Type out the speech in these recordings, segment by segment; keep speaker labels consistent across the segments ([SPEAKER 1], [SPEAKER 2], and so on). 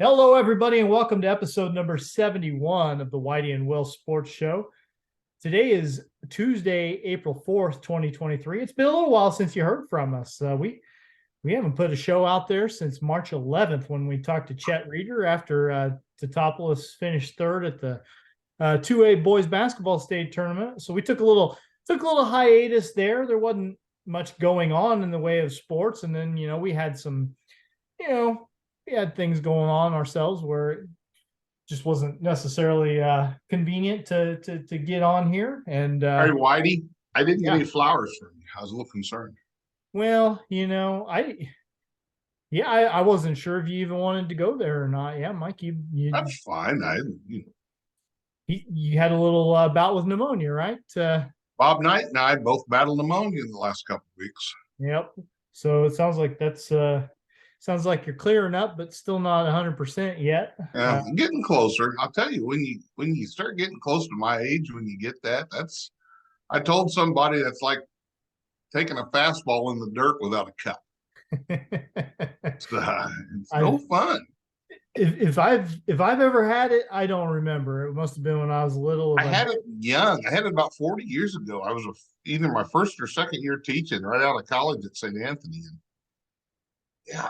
[SPEAKER 1] Hello, everybody, and welcome to episode number 71 of the Whitey and Will Sports Show. Today is Tuesday, April 4th, 2023. It's been a little while since you heard from us. We haven't put a show out there since March 11th when we talked to Chet Reeder after Totopoulos finished third at the 2A boys basketball state tournament. So we took a little hiatus there. There wasn't much going on in the way of sports, and then we had some we had things going on ourselves where it just wasn't necessarily convenient to get on here. And
[SPEAKER 2] Hey, Whitey, I didn't get
[SPEAKER 1] yeah,
[SPEAKER 2] any flowers from you. I was a little concerned.
[SPEAKER 1] well, I wasn't sure if you even wanted to go there or not. Yeah, Mike,
[SPEAKER 2] That's fine.
[SPEAKER 1] you had a little bout with pneumonia, right?
[SPEAKER 2] Bob Knight and I both battled pneumonia in the last couple of weeks.
[SPEAKER 1] Yep. So it sounds like sounds like you're clearing up, but still not 100% yet.
[SPEAKER 2] Getting closer. I'll tell you, when you start getting close to my age, when you get that's. I told somebody that's like taking a fastball in the dirt without a cup. It's no fun.
[SPEAKER 1] If I've ever had it, I don't remember. It must have been when I was little.
[SPEAKER 2] I had it young. I had it about 40 years ago. I was either my first or second year teaching right out of college at St. Anthony. And yeah,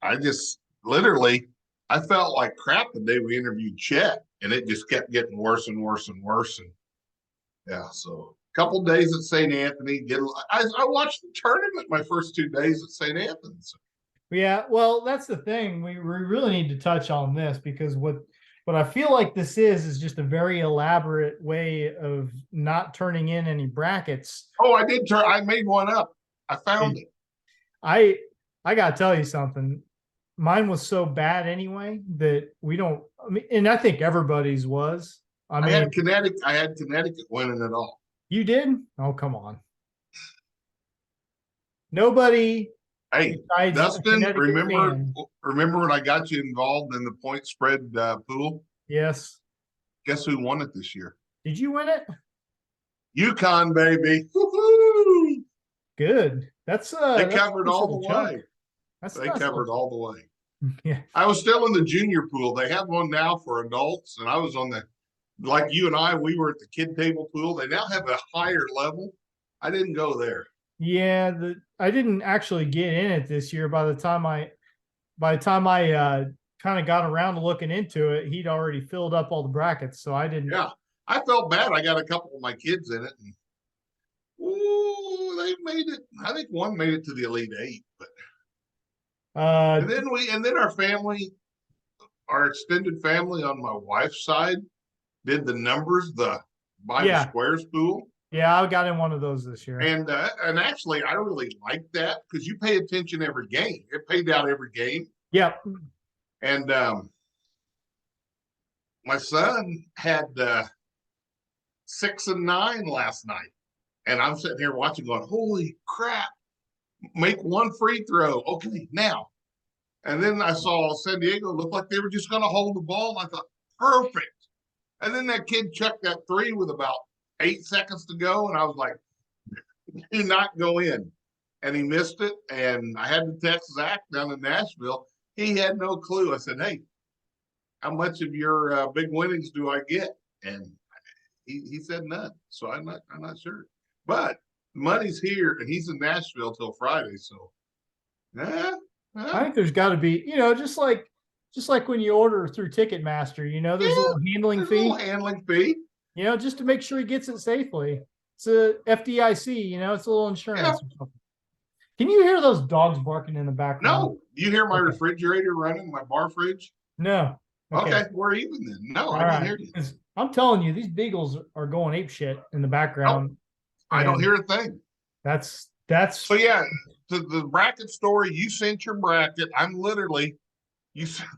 [SPEAKER 2] I just literally, I felt like crap the day we interviewed Chet, and it just kept getting worse and worse and worse. And yeah, so a couple days at St. Anthony. I watched the tournament my first 2 days at St. Anthony's.
[SPEAKER 1] Yeah, well, that's the thing. We really need to touch on this because what I feel like this is just a very elaborate way of not turning in any brackets.
[SPEAKER 2] Oh, I did turn. I made one up. I found it.
[SPEAKER 1] I gotta tell you something. Mine was so bad anyway that we don't. I mean, and I think everybody's was.
[SPEAKER 2] I had Connecticut winning it all.
[SPEAKER 1] You did? Oh, come on. Nobody.
[SPEAKER 2] Hey, Dustin, remember when I got you involved in the point spread pool?
[SPEAKER 1] Yes.
[SPEAKER 2] Guess who won it this year?
[SPEAKER 1] Did you win it?
[SPEAKER 2] UConn, baby. Woo-hoo!
[SPEAKER 1] Good.
[SPEAKER 2] They covered all the way. They covered all the way.
[SPEAKER 1] Yeah.
[SPEAKER 2] I was still in the junior pool. They have one now for adults, and I was on like you and I, we were at the kid table pool. They now have a higher level. I didn't go there.
[SPEAKER 1] Yeah, I didn't actually get in it this year. By the time I kind of got around to looking into it, he'd already filled up all the brackets, so I didn't.
[SPEAKER 2] Yeah, I felt bad. I got a couple of my kids in it, and they made it. I think one made it to the Elite Eight, but and then our family, our extended family on my wife's side, did the numbers, the by the squares pool.
[SPEAKER 1] Yeah, I got in one of those this year.
[SPEAKER 2] And actually, I really like that because you pay attention every game. It paid out every game.
[SPEAKER 1] Yep.
[SPEAKER 2] And my son had 6 and 9 last night. And I'm sitting here watching going, holy crap, make one free throw. Okay, now. And then I saw San Diego look like they were just going to hold the ball. And I thought, perfect. And then that kid checked that three with about 8 seconds to go, and I was like, do not go in. And he missed it, and I had to text Zach down in Nashville. He had no clue. I said, hey, how much of your big winnings do I get? And he said none. So I'm not sure. But money's here, and he's in Nashville till Friday. So
[SPEAKER 1] I think there's got to be, just like when you order through Ticketmaster, there's a little handling fee.
[SPEAKER 2] A little handling fee.
[SPEAKER 1] Just to make sure he gets it safely. It's a FDIC, it's a little insurance or something. Can you hear those dogs barking in the background?
[SPEAKER 2] No. You hear my refrigerator running, my bar fridge?
[SPEAKER 1] No.
[SPEAKER 2] Okay, we're even then. No, I don't hear you.
[SPEAKER 1] I'm telling you, these beagles are going ape shit in the background.
[SPEAKER 2] No, I don't hear a thing.
[SPEAKER 1] That's
[SPEAKER 2] so yeah. The bracket story, you sent your bracket. I'm literally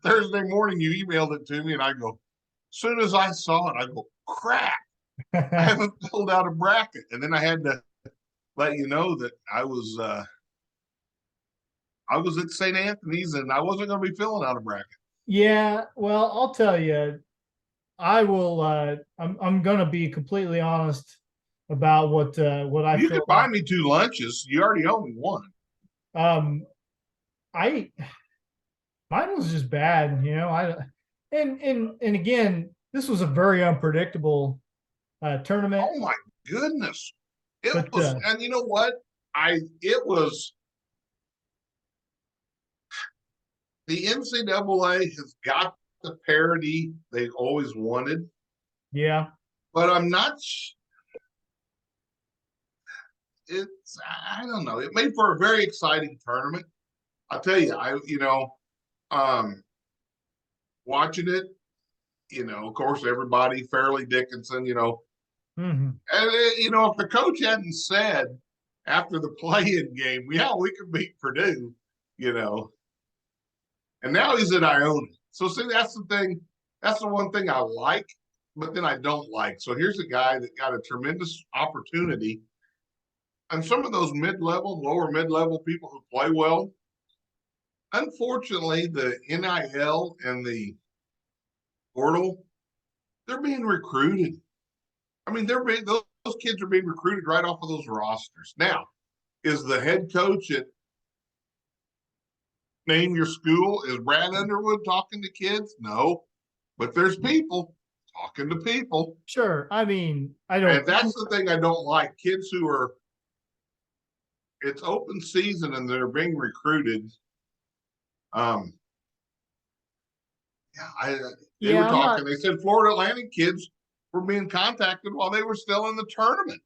[SPEAKER 2] Thursday morning you emailed it to me, and I go, as soon as I saw it, I go, crap. I haven't filled out a bracket. And then I had to let you know that I was at St. Anthony's and I wasn't going to be filling out a bracket.
[SPEAKER 1] Yeah, well, I'll tell you, I will. I'm going to be completely honest about what I.
[SPEAKER 2] You could buy me 2 lunches. You already owe me one.
[SPEAKER 1] Mine was just bad, and again, this was a very unpredictable tournament.
[SPEAKER 2] Oh my goodness. It
[SPEAKER 1] But
[SPEAKER 2] was, and you know what? It was the NCAA has got the parity they always wanted,
[SPEAKER 1] yeah,
[SPEAKER 2] but I'm not. I don't know. It made for a very exciting tournament. I'll tell you, um, watching it, of course, everybody, Fairleigh Dickinson,
[SPEAKER 1] hmm
[SPEAKER 2] and if the coach hadn't said after the play-in game, yeah, we could beat Purdue, you know, and now he's at Iona. So see, that's the thing. That's the one thing I like, but then I don't like. So here's a guy that got a tremendous opportunity, and some of those mid-level, lower mid-level people who play well. Unfortunately, the NIL and the portal, they're being recruited. I mean, those kids are being recruited right off of those rosters. Now, is the head coach at Name Your School, is Brad Underwood talking to kids? No, but there's people talking to people.
[SPEAKER 1] sure. I mean, I don't.
[SPEAKER 2] And that's the thing I don't like. Kids who are, it's open season and they're being recruited. Um, they were
[SPEAKER 1] Yeah, I'm not.
[SPEAKER 2] talking. They said Florida Atlantic kids were being contacted while they were still in the tournament.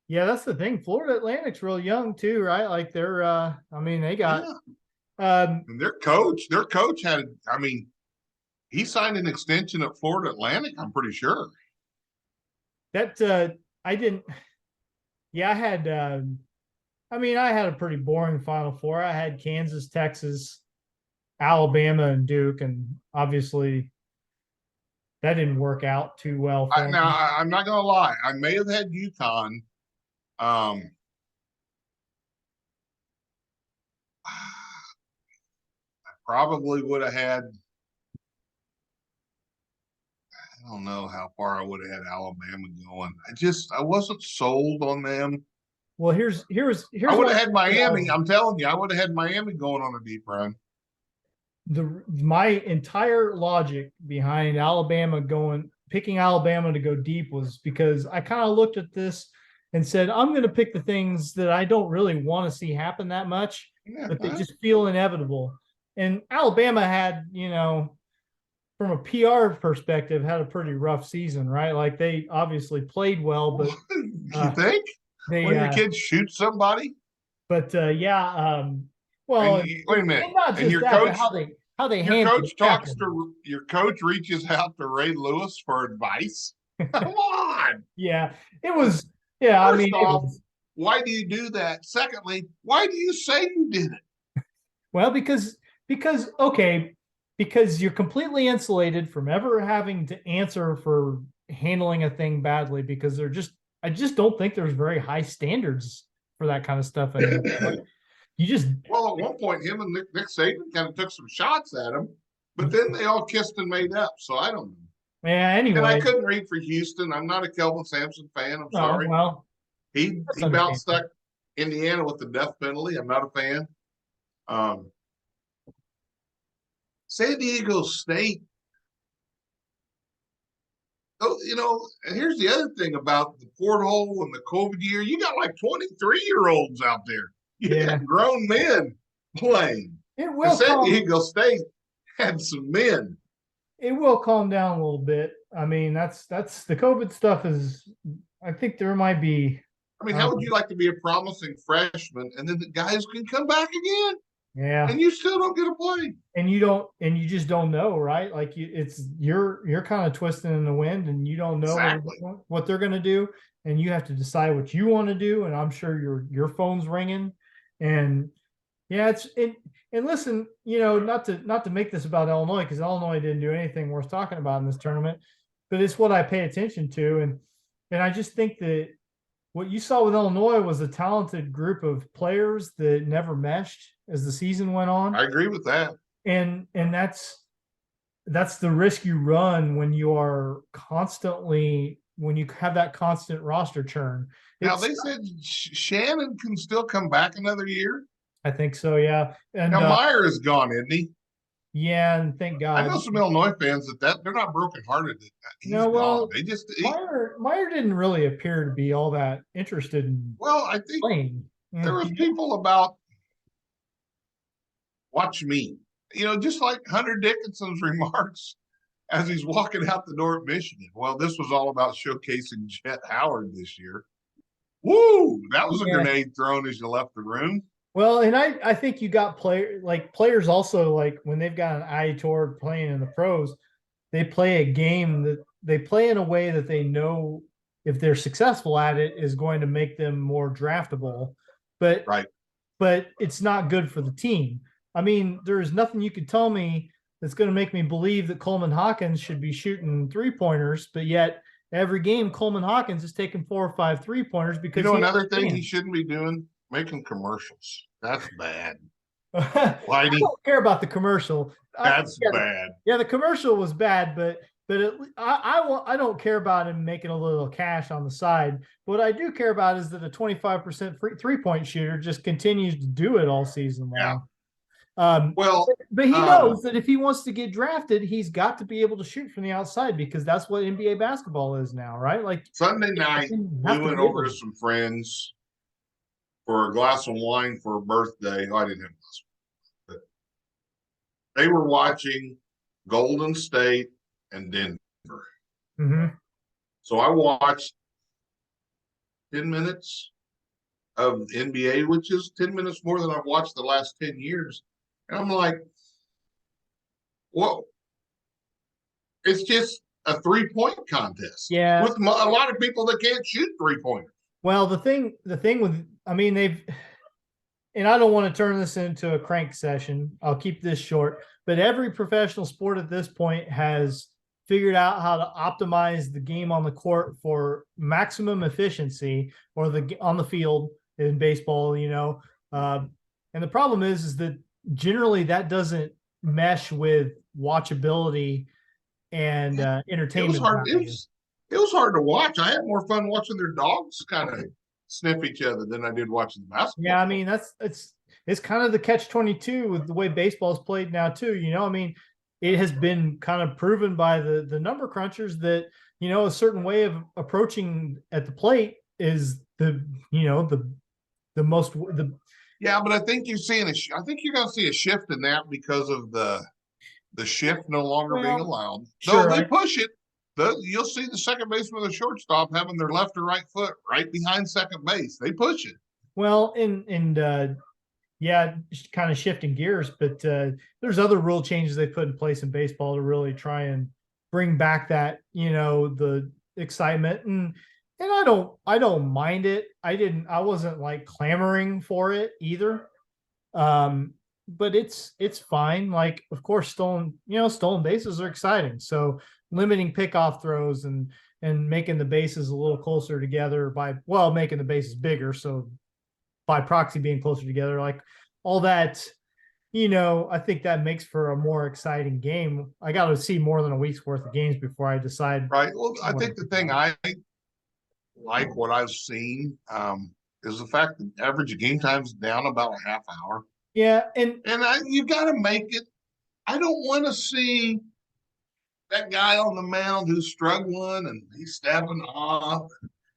[SPEAKER 1] Yeah, that's the thing. Florida Atlantic's real young too, right? Like they're. I mean, they got.
[SPEAKER 2] Yeah,
[SPEAKER 1] Um,
[SPEAKER 2] and their coach had. I mean, he signed an extension at Florida Atlantic. I'm pretty sure.
[SPEAKER 1] that I didn't. Yeah, I had. I mean, I had a pretty boring Final Four. I had Kansas, Texas, Alabama, and Duke, and obviously that didn't work out too well for
[SPEAKER 2] Now
[SPEAKER 1] me.
[SPEAKER 2] I'm not gonna lie. I may have had UConn. Um, I probably would have had. I don't know how far I would have had Alabama going. I wasn't sold on them.
[SPEAKER 1] Well, here's
[SPEAKER 2] I would
[SPEAKER 1] what
[SPEAKER 2] have had Miami. I'm telling you, I would have had Miami going on a deep run.
[SPEAKER 1] my entire logic behind Alabama picking Alabama to go deep was because I kind of looked at this and said, I'm going to pick the things that I don't really want to see happen that much,
[SPEAKER 2] Yeah,
[SPEAKER 1] but they just feel inevitable. And Alabama had, from a PR perspective, had a pretty rough season, right? Like they obviously played well, but
[SPEAKER 2] you think
[SPEAKER 1] they,
[SPEAKER 2] when your kids shoot somebody,
[SPEAKER 1] yeah,
[SPEAKER 2] and
[SPEAKER 1] well,
[SPEAKER 2] wait a minute,
[SPEAKER 1] and not
[SPEAKER 2] and
[SPEAKER 1] just that, but how they handle it after.
[SPEAKER 2] your coach reaches out to Ray Lewis for advice. Come on.
[SPEAKER 1] Yeah, it was. Yeah, I
[SPEAKER 2] First
[SPEAKER 1] mean, it
[SPEAKER 2] off,
[SPEAKER 1] was.
[SPEAKER 2] why do you do that? Secondly, why do you say you did it?
[SPEAKER 1] Well, because okay, because you're completely insulated from ever having to answer for handling a thing badly because I just don't think there's very high standards for that kind of stuff anymore. You just
[SPEAKER 2] Well, at one point, him and Nick Saban kind of took some shots at him, but then they all kissed and made up. So I don't know.
[SPEAKER 1] yeah.
[SPEAKER 2] And I
[SPEAKER 1] Anyway,
[SPEAKER 2] couldn't read for Houston. I'm not a Kelvin Sampson fan. I'm
[SPEAKER 1] oh
[SPEAKER 2] sorry.
[SPEAKER 1] well, that's
[SPEAKER 2] He about
[SPEAKER 1] understandable.
[SPEAKER 2] stuck Indiana with the death penalty. I'm not a fan. Um, San Diego State. Oh, and here's the other thing about the porthole and the COVID year. You got like 23-year-olds out there. You
[SPEAKER 1] Yeah,
[SPEAKER 2] got grown men playing.
[SPEAKER 1] it
[SPEAKER 2] And
[SPEAKER 1] will
[SPEAKER 2] San
[SPEAKER 1] calm.
[SPEAKER 2] Diego State had some men.
[SPEAKER 1] It will calm down a little bit. I mean, that's the COVID stuff is. I think there might be.
[SPEAKER 2] I mean, how would you like to be a promising freshman and then the guys can come back again
[SPEAKER 1] Yeah,
[SPEAKER 2] and you still don't get a play?
[SPEAKER 1] and you just don't know, right? Like you're kind of twisting in the wind and you don't know
[SPEAKER 2] Exactly.
[SPEAKER 1] what they're going to do, and you have to decide what you want to do, and I'm sure your phone's ringing. And yeah, and listen, not to make this about Illinois, because Illinois didn't do anything worth talking about in this tournament, but it's what I pay attention to. And I just think that what you saw with Illinois was a talented group of players that never meshed as the season went on.
[SPEAKER 2] I agree with that.
[SPEAKER 1] And that's the risk you run when you have that constant roster churn.
[SPEAKER 2] Now, they said Shannon can still come back another year.
[SPEAKER 1] I think so, yeah. And
[SPEAKER 2] Now, Meyer is gone, isn't he?
[SPEAKER 1] Yeah, and thank
[SPEAKER 2] I know
[SPEAKER 1] God.
[SPEAKER 2] some Illinois fans that they're not brokenhearted that he's
[SPEAKER 1] No,
[SPEAKER 2] gone.
[SPEAKER 1] well,
[SPEAKER 2] They just
[SPEAKER 1] Meyer didn't really appear to be all that interested in
[SPEAKER 2] well, I think
[SPEAKER 1] playing.
[SPEAKER 2] there was people about watch me. Just like Hunter Dickinson's remarks as he's walking out the door at Michigan. Well, this was all about showcasing Jet Howard this year. Woo! That was a
[SPEAKER 1] Yeah.
[SPEAKER 2] grenade thrown as you left the room.
[SPEAKER 1] Well, and I think you got players also, like when they've got an eye toward playing in the pros, they play a game that they play in a way that they know if they're successful at it is going to make them more draftable. But
[SPEAKER 2] Right.
[SPEAKER 1] but it's not good for the team. I mean, there's nothing you could tell me that's going to make me believe that Coleman Hawkins should be shooting 3-pointers, but yet every game Coleman Hawkins is taking 4 or 5 3-pointers because
[SPEAKER 2] Another thing he shouldn't be doing, making commercials. That's bad.
[SPEAKER 1] I
[SPEAKER 2] Whitey,
[SPEAKER 1] don't care about the commercial.
[SPEAKER 2] that's bad.
[SPEAKER 1] Yeah, the commercial was bad, but I don't care about him making a little cash on the side. What I do care about is that a 25% 3-point shooter just continues to do it all season long.
[SPEAKER 2] Well,
[SPEAKER 1] but he knows that if he wants to get drafted, he's got to be able to shoot from the outside because that's what NBA basketball is now, right? Like
[SPEAKER 2] Sunday night, we went over to some friends for a glass of wine for a birthday. I didn't have a glass of wine, but they were watching Golden State and Denver.
[SPEAKER 1] Mm-hmm.
[SPEAKER 2] So I watched 10 minutes of NBA, which is 10 minutes more than I've watched the last 10 years. And I'm like, well, it's just a 3-point contest.
[SPEAKER 1] Yeah.
[SPEAKER 2] With a lot of people that can't shoot 3-pointers.
[SPEAKER 1] Well, the thing with, I mean, and I don't want to turn this into a crank session. I'll keep this short, but every professional sport at this point has figured out how to optimize the game on the court for maximum efficiency or on the field in baseball, and the problem is that generally that doesn't mesh with watchability and entertainment.
[SPEAKER 2] It was hard to watch. I had more fun watching their dogs kind of sniff each other than I did watching the basketball.
[SPEAKER 1] Yeah, I mean it's kind of the catch-22 with the way baseball is played now too. I mean, it has been kind of proven by the number crunchers that a certain way of approaching at the plate is the most.
[SPEAKER 2] Yeah, but I think you're seeing I think you're going to see a shift in that because of the shift no longer being allowed.
[SPEAKER 1] Sure,
[SPEAKER 2] they push it. You'll see the second baseman or the shortstop having their left or right foot right behind second base. They push it.
[SPEAKER 1] Well, yeah, kind of shifting gears, but there's other rule changes they put in place in baseball to really try and bring back that the excitement and I don't mind it. I wasn't like clamoring for it either. But it's fine. Like, of course, stolen bases are exciting. So limiting pickoff throws and making the bases a little closer together making the bases bigger. So by proxy being closer together, like all that, I think that makes for a more exciting game. I got to see more than a week's worth of games before I decide.
[SPEAKER 2] Right. Well, I think the thing I like what I've seen is the fact that average game time's down about a half hour.
[SPEAKER 1] Yeah, and
[SPEAKER 2] you got to make it. I don't want to see that guy on the mound who's struggling and he's stepping off.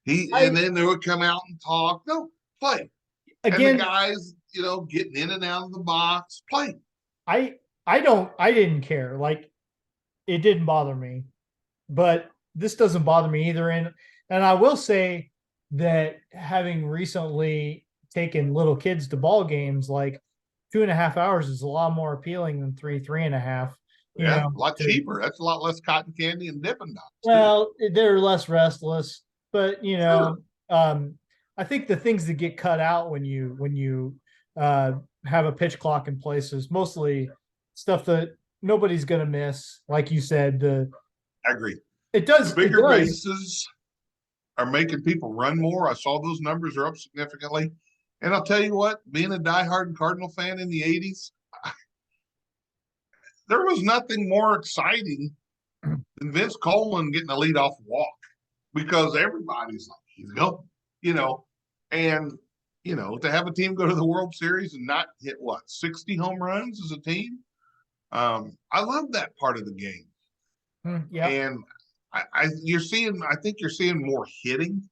[SPEAKER 2] And then they would come out and talk. No, play. Again, and the guys, getting in and out of the box, play.
[SPEAKER 1] I didn't care. Like, it didn't bother me, but this doesn't bother me either. And I will say that having recently taken little kids to ball games, like 2.5 hours is a lot more appealing than 3.5.
[SPEAKER 2] Yeah, a lot cheaper. That's a lot less cotton candy and Dippin' Dots.
[SPEAKER 1] Well, they're less restless, but sure. I think the things that get cut out when you have a pitch clock in place is mostly stuff that nobody's going to miss. Like you said,
[SPEAKER 2] I agree.
[SPEAKER 1] It does.
[SPEAKER 2] The bigger bases are making people run more. I saw those numbers are up significantly. And I'll tell you what, being a diehard Cardinal fan in the 80s, there was nothing more exciting than Vince Coleman getting a leadoff walk because everybody's like, he's going, and, to have a team go to the World Series and not hit 60 home runs as a team. I love that part of the game.
[SPEAKER 1] Yeah.
[SPEAKER 2] And I think you're seeing more hitting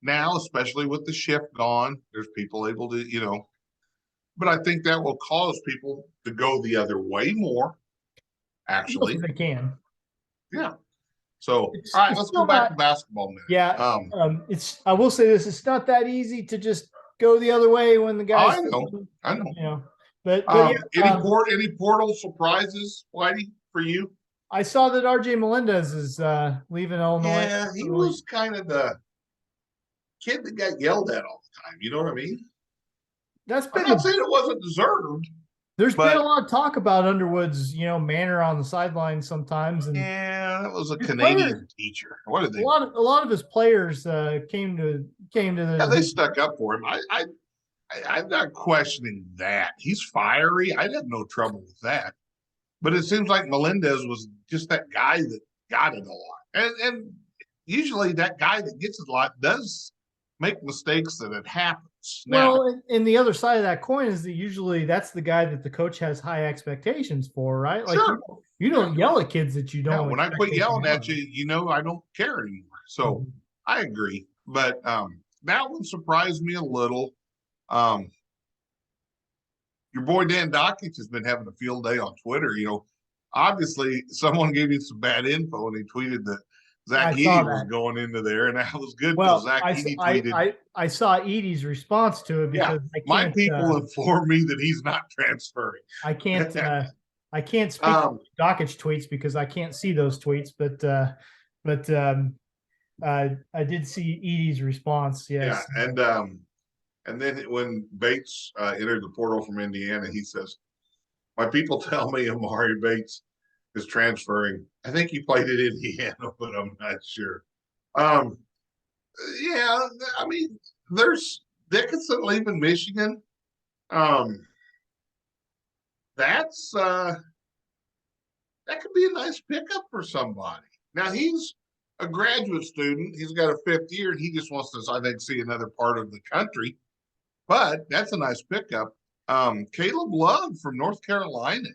[SPEAKER 2] now, especially with the shift gone. There's people able to, but I think that will cause people to go the other way more,
[SPEAKER 1] Most of
[SPEAKER 2] actually.
[SPEAKER 1] they can.
[SPEAKER 2] Yeah. So, all
[SPEAKER 1] It's,
[SPEAKER 2] right,
[SPEAKER 1] it's
[SPEAKER 2] let's go
[SPEAKER 1] still
[SPEAKER 2] back
[SPEAKER 1] not.
[SPEAKER 2] to basketball now.
[SPEAKER 1] Yeah. I will say this: it's not that easy to just go the other way when the guys.
[SPEAKER 2] I know.
[SPEAKER 1] But yeah.
[SPEAKER 2] Any portal surprises, Whitey, for you?
[SPEAKER 1] I saw that RJ Melendez is leaving Illinois.
[SPEAKER 2] Yeah, he was kind of the kid that got yelled at all the time. You know what I mean?
[SPEAKER 1] That's
[SPEAKER 2] I'm
[SPEAKER 1] been
[SPEAKER 2] not saying it wasn't deserved.
[SPEAKER 1] There's been a
[SPEAKER 2] But
[SPEAKER 1] lot of talk about Underwood's, manner on the sideline sometimes, and
[SPEAKER 2] yeah, that was a
[SPEAKER 1] his
[SPEAKER 2] Canadian
[SPEAKER 1] players,
[SPEAKER 2] teacher. What did
[SPEAKER 1] a
[SPEAKER 2] they?
[SPEAKER 1] lot of his players came to
[SPEAKER 2] Yeah, they stuck up for him. I'm not questioning that. He's fiery. I'd have no trouble with that. But it seems like Melendez was just that guy that got it a lot. And usually that guy that gets it a lot does make mistakes that it happens. Now,
[SPEAKER 1] Well, and the other side of that coin is that usually that's the guy that the coach has high expectations for, right? Like
[SPEAKER 2] sure.
[SPEAKER 1] you don't yell at kids that you
[SPEAKER 2] Yeah,
[SPEAKER 1] don't.
[SPEAKER 2] when I quit yelling at you, I don't care anymore. So I agree. But that one surprised me a little. Your boy Dan Dockich has been having a field day on Twitter. Obviously someone gave him some bad info and he tweeted that Zach Edey was going into there, and that was good because Zach Edey tweeted.
[SPEAKER 1] I saw Edie's response to it because
[SPEAKER 2] my people informed me that he's not transferring.
[SPEAKER 1] I can't speak to Dockich tweets because I can't see those tweets, but I did see Edie's response. Yes.
[SPEAKER 2] Yeah, and then when Bates entered the portal from Indiana, he says, "My people tell me Amari Bates is transferring. I think he played at Indiana, but I'm not sure." Yeah, I mean, there's Dickinson leaving Michigan. That's that could be a nice pickup for somebody. Now he's a graduate student. He's got a fifth year, and he just wants to, I think, see another part of the country. But that's a nice pickup. Caleb Love from North Carolina.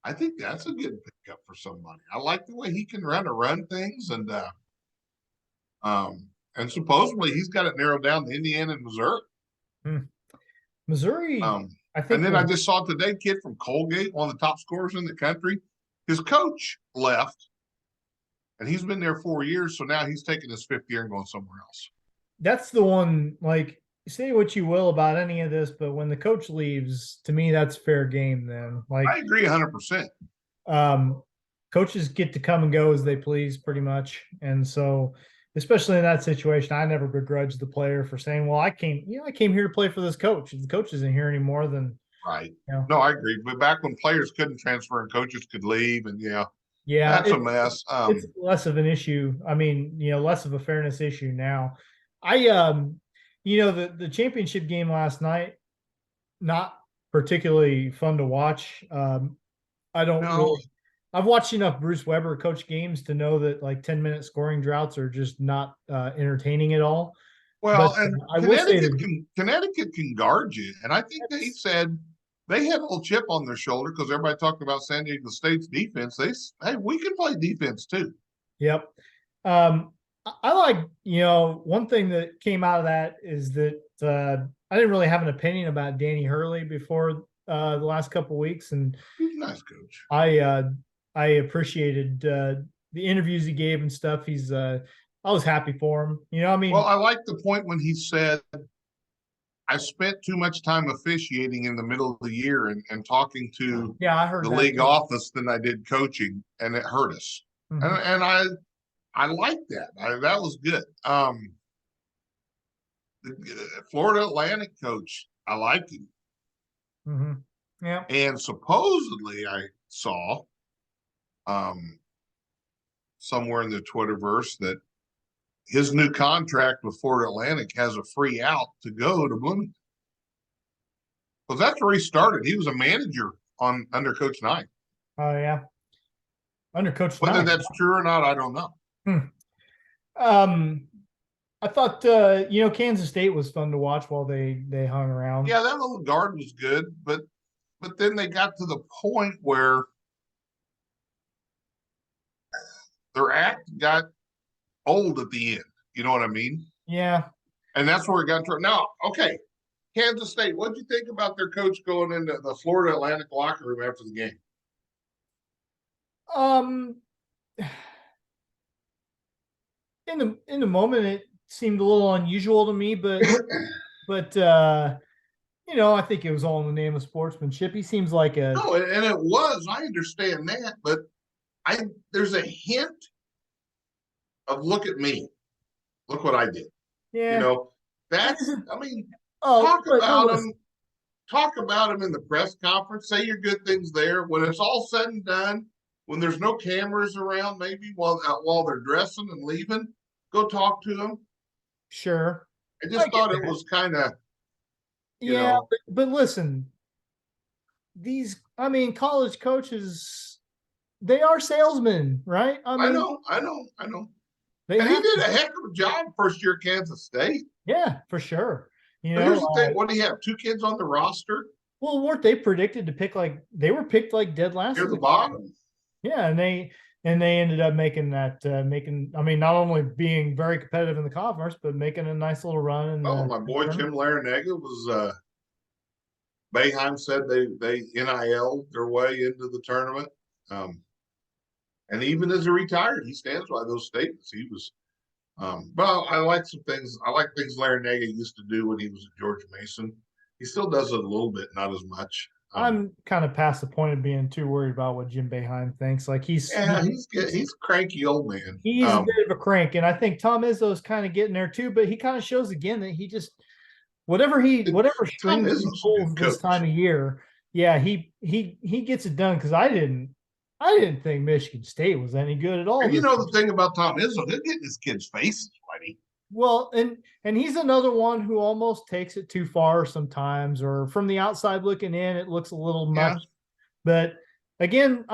[SPEAKER 2] I think that's a good pickup for somebody. I like the way he can run things, and supposedly he's got it narrowed down to Indiana and Missouri.
[SPEAKER 1] Missouri, I think.
[SPEAKER 2] And then I just saw today, kid from Colgate, one of the top scorers in the country. His coach left, and he's been there 4 years. So now he's taking his fifth year and going somewhere else.
[SPEAKER 1] That's the one. Like, say what you will about any of this, but when the coach leaves, to me, that's fair game. Then, like,
[SPEAKER 2] I agree 100%.
[SPEAKER 1] Coaches get to come and go as they please, pretty much, and so, especially in that situation, I never begrudge the player for saying, "Well, I came here to play for this coach. If the coach isn't here anymore, then
[SPEAKER 2] right." No, I agree. But back when players couldn't transfer and coaches could leave, and
[SPEAKER 1] yeah,
[SPEAKER 2] that's a mess.
[SPEAKER 1] It's less of an issue. I mean, less of a fairness issue now. The championship game last night, not particularly fun to watch. I don't really. I've watched enough Bruce Weber coach games to know that like 10-minute scoring droughts are just not entertaining at all.
[SPEAKER 2] Well, but, and Connecticut can guard you, and I think they said they had a little chip on their shoulder because everybody talked about San Diego State's defense. Hey, we can play defense too.
[SPEAKER 1] Yep. I like, one thing that came out of that is that I didn't really have an opinion about Danny Hurley before the last couple of weeks, and
[SPEAKER 2] he's a nice coach.
[SPEAKER 1] I appreciated the interviews he gave and stuff. I was happy for him.
[SPEAKER 2] Well, I like the point when he said, "I spent too much time officiating in the middle of the year and talking to
[SPEAKER 1] I heard
[SPEAKER 2] the league office than I did coaching, and it hurt us." Mm-hmm. And I like that. That was good. The Florida Atlantic coach, I like him.
[SPEAKER 1] Mm-hmm. Yeah.
[SPEAKER 2] And supposedly I saw somewhere in the Twitterverse that his new contract with Florida Atlantic has a free out to go to Bloomington. Because that's where he started. He was a manager under Coach Knight.
[SPEAKER 1] Oh, yeah. Under Coach
[SPEAKER 2] Knight. Whether that's true or not, I don't know.
[SPEAKER 1] I thought Kansas State was fun to watch while they hung around.
[SPEAKER 2] Yeah, that little guard was good, but then they got to the point where their act got old at the end. You know what I mean?
[SPEAKER 1] Yeah.
[SPEAKER 2] And that's where it got to. Now, okay, Kansas State, what'd you think about their coach going into the Florida Atlantic locker room after the game?
[SPEAKER 1] Um, in the moment, it seemed a little unusual to me, but I think it was all in the name of sportsmanship. He seems like a
[SPEAKER 2] No, and it was. I understand that, but there's a hint of look at me, look what I did. You
[SPEAKER 1] yeah.
[SPEAKER 2] know, that's. I mean,
[SPEAKER 1] Oh,
[SPEAKER 2] talk
[SPEAKER 1] but
[SPEAKER 2] about
[SPEAKER 1] listen,
[SPEAKER 2] him. Talk about him in the press conference. Say your good things there. When it's all said and done, when there's no cameras around, maybe while they're dressing and leaving, go talk to them.
[SPEAKER 1] sure.
[SPEAKER 2] I
[SPEAKER 1] I
[SPEAKER 2] just
[SPEAKER 1] get
[SPEAKER 2] thought it
[SPEAKER 1] that.
[SPEAKER 2] was kind of, you
[SPEAKER 1] Yeah,
[SPEAKER 2] know,
[SPEAKER 1] but listen, college coaches, they are salesmen, right?
[SPEAKER 2] I know, I know, I know.
[SPEAKER 1] They
[SPEAKER 2] And he
[SPEAKER 1] have
[SPEAKER 2] did
[SPEAKER 1] to.
[SPEAKER 2] a heck of a job first year at Kansas State.
[SPEAKER 1] Yeah, for sure.
[SPEAKER 2] But here's the thing: what do you have? Two kids on the roster
[SPEAKER 1] Well, weren't they predicted to they were picked like dead last
[SPEAKER 2] near
[SPEAKER 1] in
[SPEAKER 2] the
[SPEAKER 1] the
[SPEAKER 2] bottom.
[SPEAKER 1] Yeah, and they ended up making not only being very competitive in the conference, but making a nice little run in
[SPEAKER 2] Oh,
[SPEAKER 1] the
[SPEAKER 2] my boy
[SPEAKER 1] tournament.
[SPEAKER 2] Tim Larinaga was. Boeheim said they NIL their way into the tournament, and even as a retired, he stands by those statements. He was. Well, I like some things. I like things Larinaga used to do when he was at George Mason. He still does it a little bit, not as much.
[SPEAKER 1] I'm kind of past the point of being too worried about what Jim Boeheim thinks. Like
[SPEAKER 2] Yeah, he's a cranky old man.
[SPEAKER 1] he's a bit of a crank, and I think Tom Izzo's kind of getting there too. But he kind of shows again that he just whatever
[SPEAKER 2] Tom
[SPEAKER 1] strings he
[SPEAKER 2] Izzo's a
[SPEAKER 1] pulls
[SPEAKER 2] good
[SPEAKER 1] this time
[SPEAKER 2] coach.
[SPEAKER 1] of year, yeah, he gets it done. Because I didn't think Michigan State was any good at all
[SPEAKER 2] And you
[SPEAKER 1] this.
[SPEAKER 2] know the thing about Tom Izzo, he'll get in his kids' faces, buddy.
[SPEAKER 1] Well, and he's another one who almost takes it too far sometimes, or from the outside looking in, it looks a little much.
[SPEAKER 2] Yeah.
[SPEAKER 1] But again,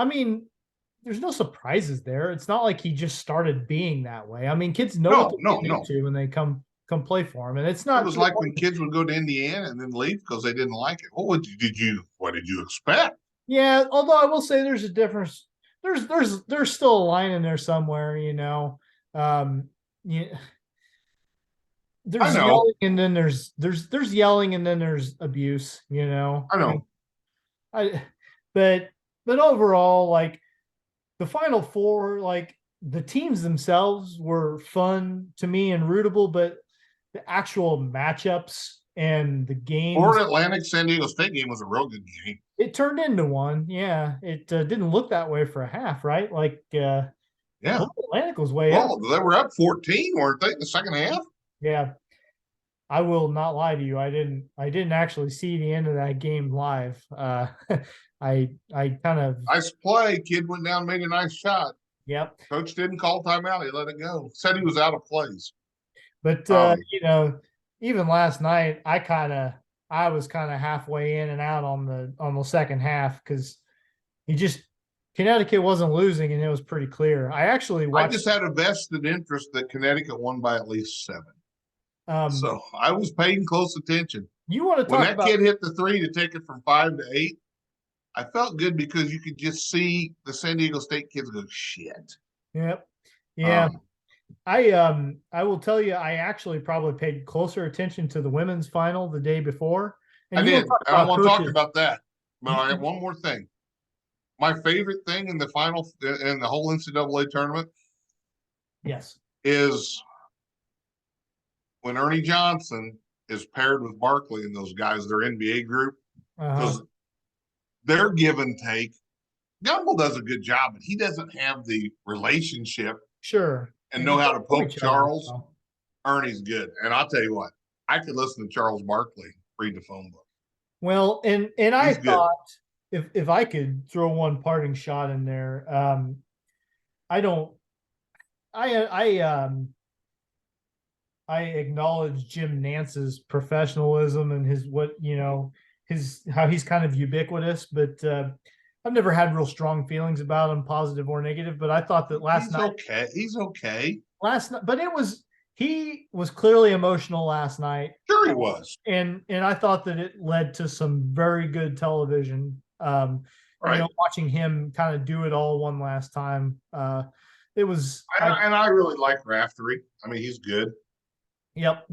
[SPEAKER 1] there's no surprises there. It's not like he just started being that way. Kids know what
[SPEAKER 2] No,
[SPEAKER 1] they're
[SPEAKER 2] no,
[SPEAKER 1] getting
[SPEAKER 2] no.
[SPEAKER 1] into when they come play for him, and it's
[SPEAKER 2] It
[SPEAKER 1] not
[SPEAKER 2] was
[SPEAKER 1] to the
[SPEAKER 2] like when
[SPEAKER 1] point.
[SPEAKER 2] kids would go to Indiana and then leave because they didn't like it. What did you expect?
[SPEAKER 1] Yeah, although I will say there's a difference. There's still a line in there somewhere. Yeah,
[SPEAKER 2] I
[SPEAKER 1] there's
[SPEAKER 2] know,
[SPEAKER 1] yelling and then there's yelling and then there's abuse.
[SPEAKER 2] I
[SPEAKER 1] And
[SPEAKER 2] know.
[SPEAKER 1] I, but overall, like the Final Four, like the teams themselves were fun to me and rootable, but the actual matchups and the games,
[SPEAKER 2] Florida Atlantic San Diego State game was a real good game.
[SPEAKER 1] it turned into one. Yeah, it didn't look that way for a half, right? Like
[SPEAKER 2] Yeah.
[SPEAKER 1] Florida Atlantic was way up.
[SPEAKER 2] Well, they were up 14, weren't they, in the second half?
[SPEAKER 1] Yeah, I will not lie to you. I didn't actually see the end of that game live. I kind of
[SPEAKER 2] Nice play. Kid went down, made a nice shot.
[SPEAKER 1] yep.
[SPEAKER 2] Coach didn't call timeout. He let it go. Said he was out of plays.
[SPEAKER 1] But
[SPEAKER 2] Um,
[SPEAKER 1] even last night, I was kind of halfway in and out on the second half because he just Connecticut wasn't losing and it was pretty clear. I actually
[SPEAKER 2] I
[SPEAKER 1] watched.
[SPEAKER 2] just had a vested interest that Connecticut won by at least 7.
[SPEAKER 1] Um,
[SPEAKER 2] So I was paying close attention.
[SPEAKER 1] you want to
[SPEAKER 2] When
[SPEAKER 1] talk
[SPEAKER 2] that
[SPEAKER 1] about?
[SPEAKER 2] kid hit the 3 to take it from 5 to 8, I felt good because you could just see the San Diego State kids go, shit.
[SPEAKER 1] Yep. Yeah.
[SPEAKER 2] Um,
[SPEAKER 1] I will tell you, I actually probably paid closer attention to the women's final the day before.
[SPEAKER 2] I
[SPEAKER 1] And you want
[SPEAKER 2] did.
[SPEAKER 1] to talk
[SPEAKER 2] And I
[SPEAKER 1] about
[SPEAKER 2] want to talk
[SPEAKER 1] coaches?
[SPEAKER 2] about that. But I have one more thing. My favorite thing in the final, in the whole NCAA tournament,
[SPEAKER 1] Yes.
[SPEAKER 2] is when Ernie Johnson is paired with Barkley and those guys, their NBA group,
[SPEAKER 1] Uh-huh.
[SPEAKER 2] because their give and take. Gumbel does a good job, but he doesn't have the relationship
[SPEAKER 1] Sure.
[SPEAKER 2] and know how to
[SPEAKER 1] Know
[SPEAKER 2] poke
[SPEAKER 1] each other
[SPEAKER 2] Charles.
[SPEAKER 1] well.
[SPEAKER 2] Ernie's good. And I'll tell you what, I could listen to Charles Barkley read the phone book.
[SPEAKER 1] Well, and I
[SPEAKER 2] He's good.
[SPEAKER 1] thought if I could throw one parting shot in there, I don't I acknowledge Jim Nance's professionalism and his how he's kind of ubiquitous, but I've never had real strong feelings about him, positive or negative. But I thought that
[SPEAKER 2] He's okay. He's okay.
[SPEAKER 1] last night, but he was clearly emotional last night,
[SPEAKER 2] Sure he was.
[SPEAKER 1] and I thought that it led to some very good television.
[SPEAKER 2] Right.
[SPEAKER 1] Watching him kind of do it all one last time. it was.
[SPEAKER 2] And I really like Raftery. I mean, he's good.
[SPEAKER 1] Yep.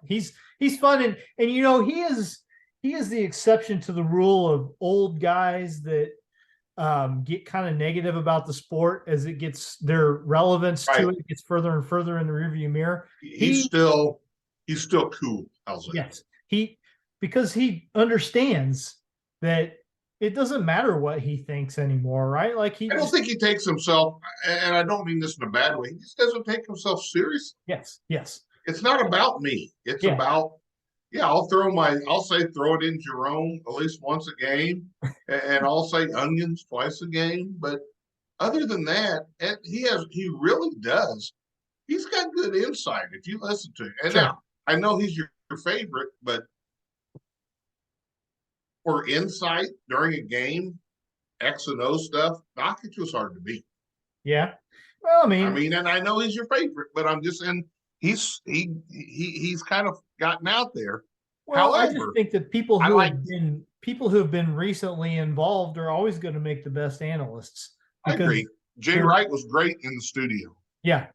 [SPEAKER 1] He's fun, and he is the exception to the rule of old guys that get kind of negative about the sport as it gets their relevance to it gets further and further in the rearview mirror.
[SPEAKER 2] He's still cool. How's that?
[SPEAKER 1] Yes, because he understands that it doesn't matter what he thinks anymore, right? Like
[SPEAKER 2] I don't think he takes himself, and I don't mean this in a bad way. He just doesn't take himself seriously.
[SPEAKER 1] Yes.
[SPEAKER 2] It's not about me. It's about, I'll say throw it in Jerome at least once a game, and I'll say onions twice a game. But other than that, and he really does. He's got good insight if you listen to him. And
[SPEAKER 1] sure.
[SPEAKER 2] Now I know he's your favorite, but for insight during a game, X and O stuff, Dockich was hard to beat.
[SPEAKER 1] Yeah. Well,
[SPEAKER 2] and I know he's your favorite, but I'm just saying he's kind of gotten out there.
[SPEAKER 1] Well,
[SPEAKER 2] However,
[SPEAKER 1] I just think that people who have been recently involved are always going to make the best analysts.
[SPEAKER 2] I agree. Jay Wright was great in the studio.
[SPEAKER 1] Yeah.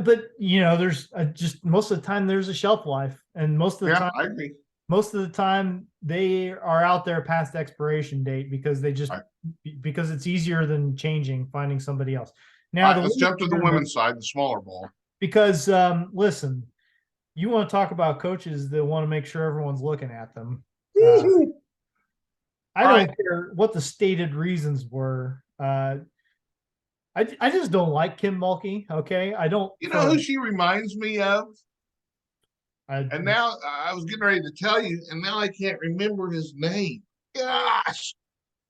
[SPEAKER 1] But there's just most of the time there's a shelf life, and most of the time,
[SPEAKER 2] I agree.
[SPEAKER 1] Most of the time they are out there past expiration date because because it's easier than finding somebody else. Now,
[SPEAKER 2] let's jump to the women's side, the smaller ball.
[SPEAKER 1] Because listen, you want to talk about coaches that want to make sure everyone's looking at them. I don't care what the stated reasons were. I just don't like Kim Mulkey. Okay, I don't.
[SPEAKER 2] You know who she reminds me of? And now I was getting ready to tell you, and now I can't remember his name. Gosh.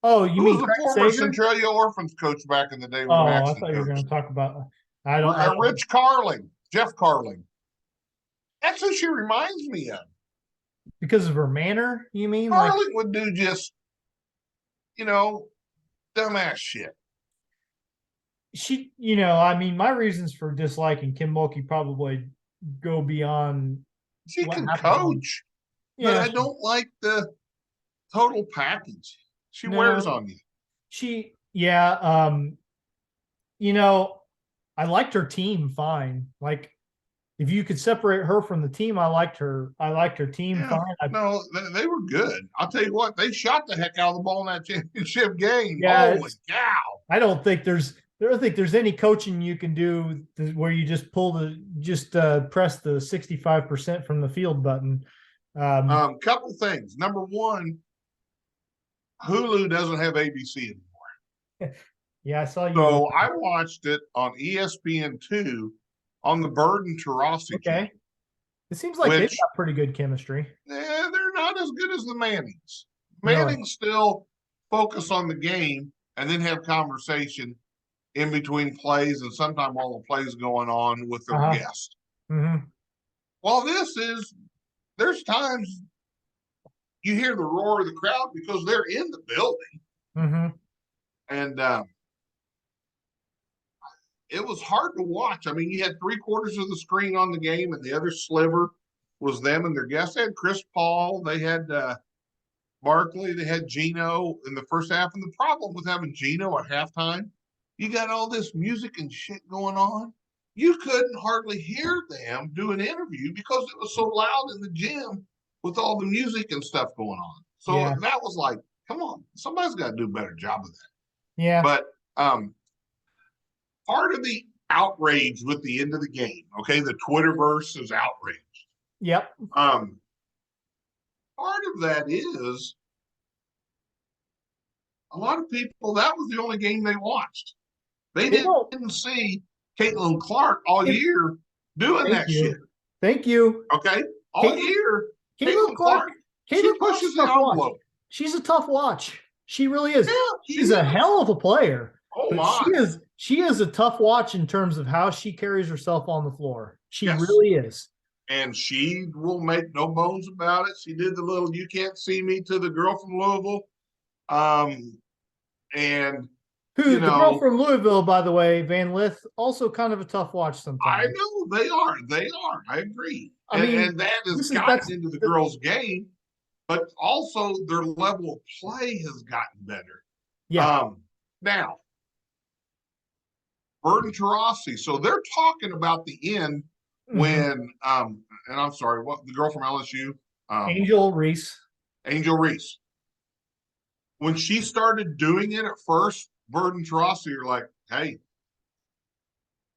[SPEAKER 1] Oh, you mean
[SPEAKER 2] the former Centralia Orphans coach back in the day?
[SPEAKER 1] I thought you were going to talk about.
[SPEAKER 2] Rich Carling, Jeff Carling. That's who she reminds me of.
[SPEAKER 1] Because of her manner, you mean?
[SPEAKER 2] Carling would do just, dumbass shit.
[SPEAKER 1] My reasons for disliking Kim Mulkey probably go beyond.
[SPEAKER 2] She can coach, but I don't like the total package she wears on you.
[SPEAKER 1] I liked her team fine. Like, if you could separate her from the team, I liked her team fine.
[SPEAKER 2] No, they were good. I'll tell you what, they shot the heck out of the ball in that championship game.
[SPEAKER 1] Yeah,
[SPEAKER 2] holy cow!
[SPEAKER 1] I don't think there's any coaching you can do where you just press the 65% from the field button.
[SPEAKER 2] Couple things. Number one, Hulu doesn't have ABC anymore.
[SPEAKER 1] Yeah, I saw you.
[SPEAKER 2] So I watched it on ESPN2 on the Bird and Taurasi.
[SPEAKER 1] Okay. It seems like they've got pretty good chemistry.
[SPEAKER 2] Yeah, they're not as good as the Mannings. Mannings still focus on the game and then have conversation in between plays, and sometimes all the plays going on with their guest.
[SPEAKER 1] Mm-hmm.
[SPEAKER 2] While there's times you hear the roar of the crowd because they're in the building.
[SPEAKER 1] Mm-hmm.
[SPEAKER 2] And it was hard to watch. I mean, you had 3/4 of the screen on the game, and the other sliver was them and their guests. They had Chris Paul, they had Barkley, they had Gino in the first half. And the problem with having Gino at halftime, you got all this music and shit going on. You couldn't hardly hear them do an interview because it was so loud in the gym with all the music and stuff going on. So that was like, come on, somebody's got to do a better job of that.
[SPEAKER 1] Yeah.
[SPEAKER 2] But part of the outrage with the end of the game, okay, the Twitterverse is outraged.
[SPEAKER 1] Yep.
[SPEAKER 2] Part of that is a lot of people, that was the only game they watched. They didn't see Caitlin Clark all year doing that shit.
[SPEAKER 1] Thank you.
[SPEAKER 2] Okay? All year,
[SPEAKER 1] Caitlin Clark.
[SPEAKER 2] She pushes the envelope.
[SPEAKER 1] She's a tough watch. She really is.
[SPEAKER 2] Yeah,
[SPEAKER 1] she's a hell of a player.
[SPEAKER 2] Oh my.
[SPEAKER 1] She is a tough watch in terms of how she carries herself on the floor. She really is.
[SPEAKER 2] And she will make no bones about it. She did the little "you can't see me" to the girl from Louisville. And
[SPEAKER 1] the girl from Louisville, by the way, Van Lith, also kind of a tough watch sometimes.
[SPEAKER 2] I know they are. I agree. And that has gotten into the girls' game, but also their level of play has gotten better.
[SPEAKER 1] Yeah.
[SPEAKER 2] Now, Burton Tarasi. So they're talking about the end when, and I'm sorry, what the girl from LSU,
[SPEAKER 1] Angel Reese.
[SPEAKER 2] Angel Reese. When she started doing it at first, Burton Tarasi are like, hey,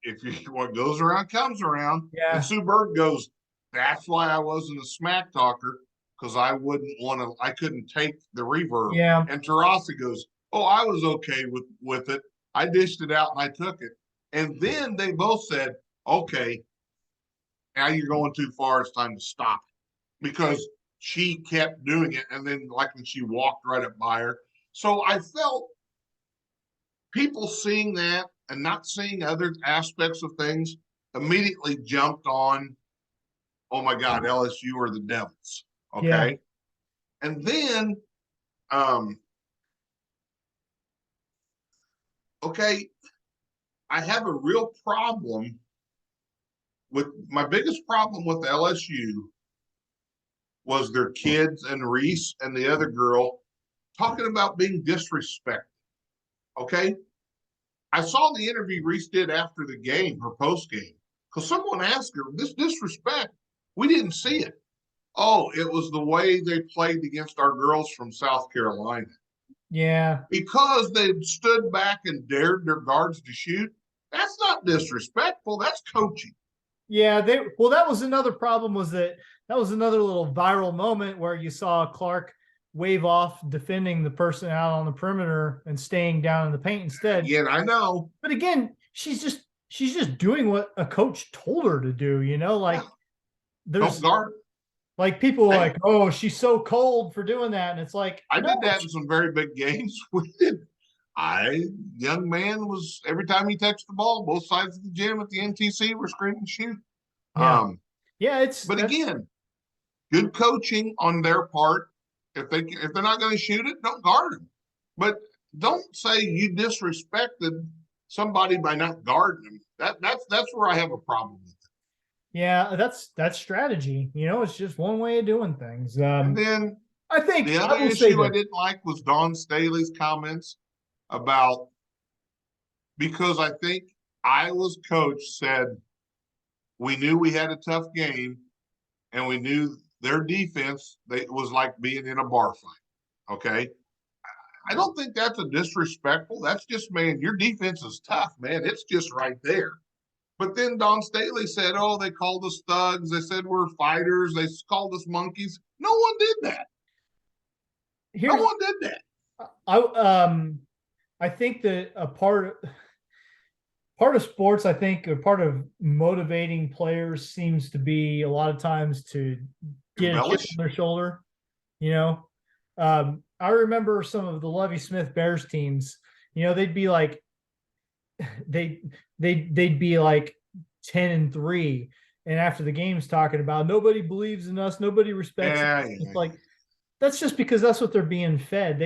[SPEAKER 2] if you, what goes around comes around.
[SPEAKER 1] Yeah.
[SPEAKER 2] And Sue Bird goes, that's why I wasn't a smack talker, because I couldn't take the reverb.
[SPEAKER 1] Yeah.
[SPEAKER 2] And Tarasi goes, oh, I was okay with it. I dished it out and I took it. And then they both said, okay, now you're going too far. It's time to stop. Because she kept doing it. And then, like, when she walked right up by her. So I felt people seeing that and not seeing other aspects of things immediately jumped on, oh my God, LSU are the devils. Okay.
[SPEAKER 1] Yeah.
[SPEAKER 2] And then, okay, I have a real problem with my biggest problem with LSU was their kids and Reese and the other girl talking about being disrespected. Okay. I saw the interview Reese did after the game, her post game, because someone asked her, this disrespect, we didn't see it. Oh, it was the way they played against our girls from South Carolina.
[SPEAKER 1] Yeah.
[SPEAKER 2] Because they stood back and dared their guards to shoot. That's not disrespectful. That's coaching.
[SPEAKER 1] Yeah. That was another problem, was that was another little viral moment where you saw Clark wave off defending the person out on the perimeter and staying down in the paint instead.
[SPEAKER 2] Yeah, I know.
[SPEAKER 1] But again, she's just doing what a coach told her to do, like there's
[SPEAKER 2] guard.
[SPEAKER 1] Like people are like, oh, she's so cold for doing that. And it's like,
[SPEAKER 2] I did that in some very big games. We did. Young man was, every time he touched the ball, both sides of the gym at the NTC were screaming shoot.
[SPEAKER 1] Yeah.
[SPEAKER 2] But again, good coaching on their part. If they're not going to shoot it, don't guard them. But don't say you disrespected somebody by not guarding them. That's where I have a problem with it.
[SPEAKER 1] Yeah, that's strategy. It's just one way of doing things.
[SPEAKER 2] And then
[SPEAKER 1] I think
[SPEAKER 2] the other issue I didn't like was Dawn Staley's comments about, because I think Iowa's coach said we knew we had a tough game and we knew their defense was like being in a bar fight. Okay. I don't think that's a disrespectful. That's just, man, your defense is tough, man. It's just right there. But then Dawn Staley said, oh, they called us thugs. They said we're fighters. They called us monkeys. No one did that. No one did that.
[SPEAKER 1] I think that a part of sports, I think, or part of motivating players seems to be a lot of times to get a chip on their shoulder. I remember some of the Lovie Smith Bears teams, they'd be like, they'd be like 10-3, and after the game's talking about nobody believes in us, nobody respects us. It's like, that's just because that's what they're being fed.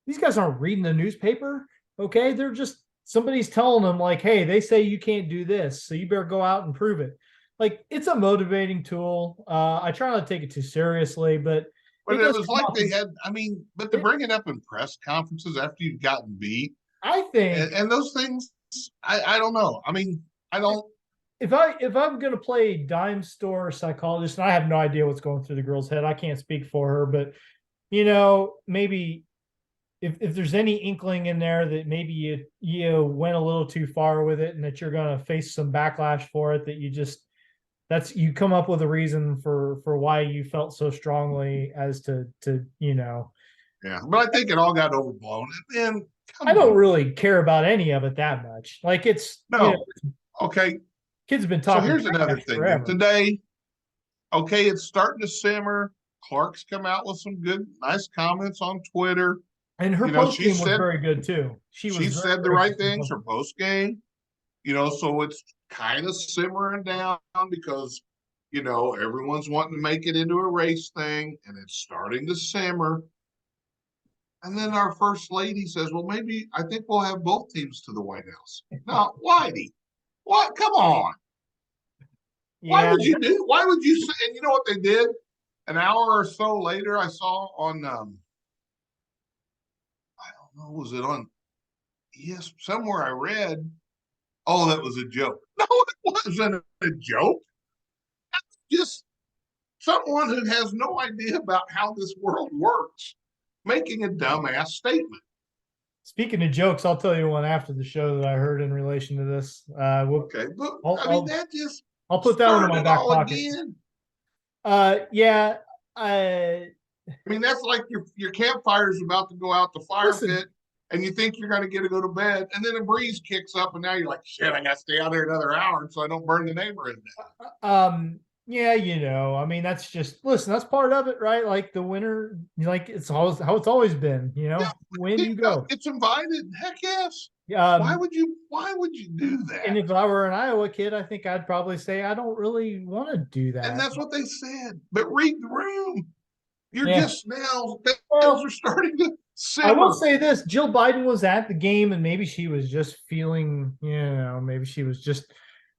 [SPEAKER 1] These guys aren't reading the newspaper. Okay. They're just, somebody's telling them like, hey, they say you can't do this, so you better go out and prove it. Like, it's a motivating tool. I try not to take it too seriously, but
[SPEAKER 2] it was like they had, but to bring it up in press conferences after you've gotten beat,
[SPEAKER 1] I think,
[SPEAKER 2] and those things, I don't know. I don't.
[SPEAKER 1] If I'm going to play dime store psychologist, and I have no idea what's going through the girl's head, I can't speak for her, but maybe if there's any inkling in there that maybe you went a little too far with it and that you're going to face some backlash for it, that you come up with a reason for why you felt so strongly as to.
[SPEAKER 2] Yeah, but I think it all got overblown. And then
[SPEAKER 1] I don't really care about any of it that much. Like, it's
[SPEAKER 2] okay.
[SPEAKER 1] Kids have been talking.
[SPEAKER 2] So here's another thing. Today, okay, it's starting to simmer. Clark's come out with some good, nice comments on Twitter.
[SPEAKER 1] And her post game was very good too. She
[SPEAKER 2] said the right things. Her post game, so it's kind of simmering down because, everyone's wanting to make it into a race thing, and it's starting to simmer. And then our first lady says, well, maybe I think we'll have both teams to the White House. Now, Whitey, what? Come on. Yeah. Why would you say, and you know what they did? An hour or so later, I saw on, I don't know, was it on, yes, somewhere I read oh, that was a joke. No, it wasn't a joke. That's just someone who has no idea about how this world works making a dumbass statement.
[SPEAKER 1] Speaking of jokes, I'll tell you one after the show that I heard in relation to this.
[SPEAKER 2] Okay, but I mean that just
[SPEAKER 1] I'll put that one in my
[SPEAKER 2] started
[SPEAKER 1] back
[SPEAKER 2] all
[SPEAKER 1] pocket.
[SPEAKER 2] again.
[SPEAKER 1] Yeah,
[SPEAKER 2] I mean, that's like your campfire's about to go out the fire pit, and you think you're going to get to go to bed, and then a breeze kicks up, and now you're like, shit, I got to stay out there another hour so I don't burn the neighborhood
[SPEAKER 1] down. Yeah, I mean, that's that's part of it, right? Like the winter, like it's always how it's always been,
[SPEAKER 2] Yeah,
[SPEAKER 1] when you go.
[SPEAKER 2] It's invited. Heck yes. Why would you do that?
[SPEAKER 1] And if I were an Iowa kid, I think I'd probably say I don't really want to do that.
[SPEAKER 2] And that's what they said. But read the room. You're just now things are starting to simmer.
[SPEAKER 1] I will say this: Jill Biden was at the game, and maybe she was just feeling, maybe she was just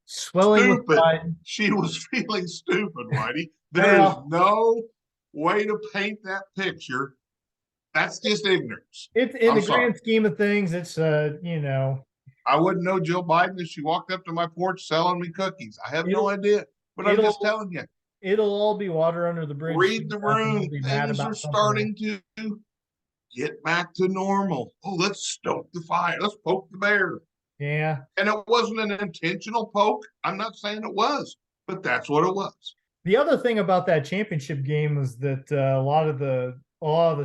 [SPEAKER 1] swelling with pride.
[SPEAKER 2] She was feeling stupid, Whitey. There is no way to paint that picture. That's just ignorance.
[SPEAKER 1] It's in the grand scheme of things. It's
[SPEAKER 2] I wouldn't know Jill Biden if she walked up to my porch selling me cookies. I have no idea, but I'm just telling you.
[SPEAKER 1] It'll all be water under the bridge.
[SPEAKER 2] Read the room. Things are starting to get back to normal. Oh, let's stoke the fire. Let's poke the bear.
[SPEAKER 1] Yeah.
[SPEAKER 2] And it wasn't an intentional poke. I'm not saying it was, but that's what it was.
[SPEAKER 1] The other thing about that championship game was that a lot of the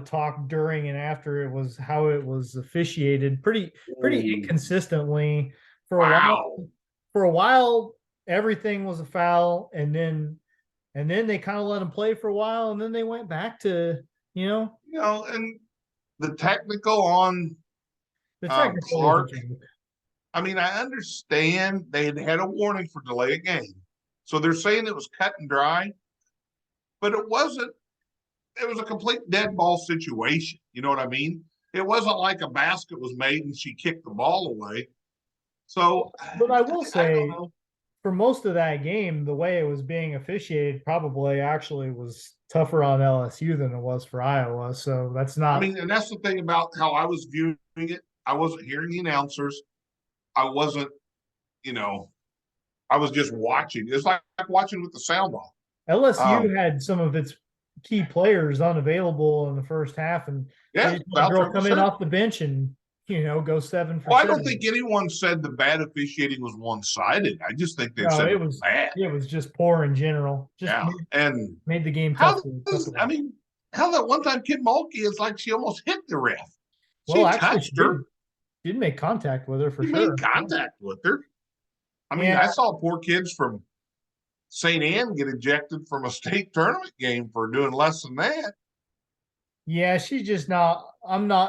[SPEAKER 1] talk during and after it was how it was officiated pretty inconsistently for a while. For a while, everything was a foul, and then they kind of let them play for a while, and then they went back to and
[SPEAKER 2] the technical on Clark. I mean, I understand they had a warning for delay of game, so they're saying it was cut and dry, but it wasn't. It was a complete dead ball situation. You know what I mean? It wasn't like a basket was made and she kicked the ball away. So,
[SPEAKER 1] but I will say, for most of that game, the way it was being officiated probably actually was tougher on LSU than it was for Iowa. So that's not.
[SPEAKER 2] I mean, and that's the thing about how I was viewing it. I wasn't hearing the announcers. I wasn't, I was just watching. It's like watching with the sound off.
[SPEAKER 1] LSU had some of its key players unavailable in the first half, and girl come in off the bench and go 7 for 7.
[SPEAKER 2] I don't think anyone said the bad officiating was one-sided. I just think they said it was bad.
[SPEAKER 1] It was just poor in general.
[SPEAKER 2] And
[SPEAKER 1] made the game tough.
[SPEAKER 2] I mean, how that one time Kid Mulkey is like she almost hit the ref.
[SPEAKER 1] Well, actually, she did make contact with her for sure.
[SPEAKER 2] Made contact with her. I mean, I saw poor kids from St. Anne get ejected from a state tournament game for doing less than that.
[SPEAKER 1] Yeah, she's just not.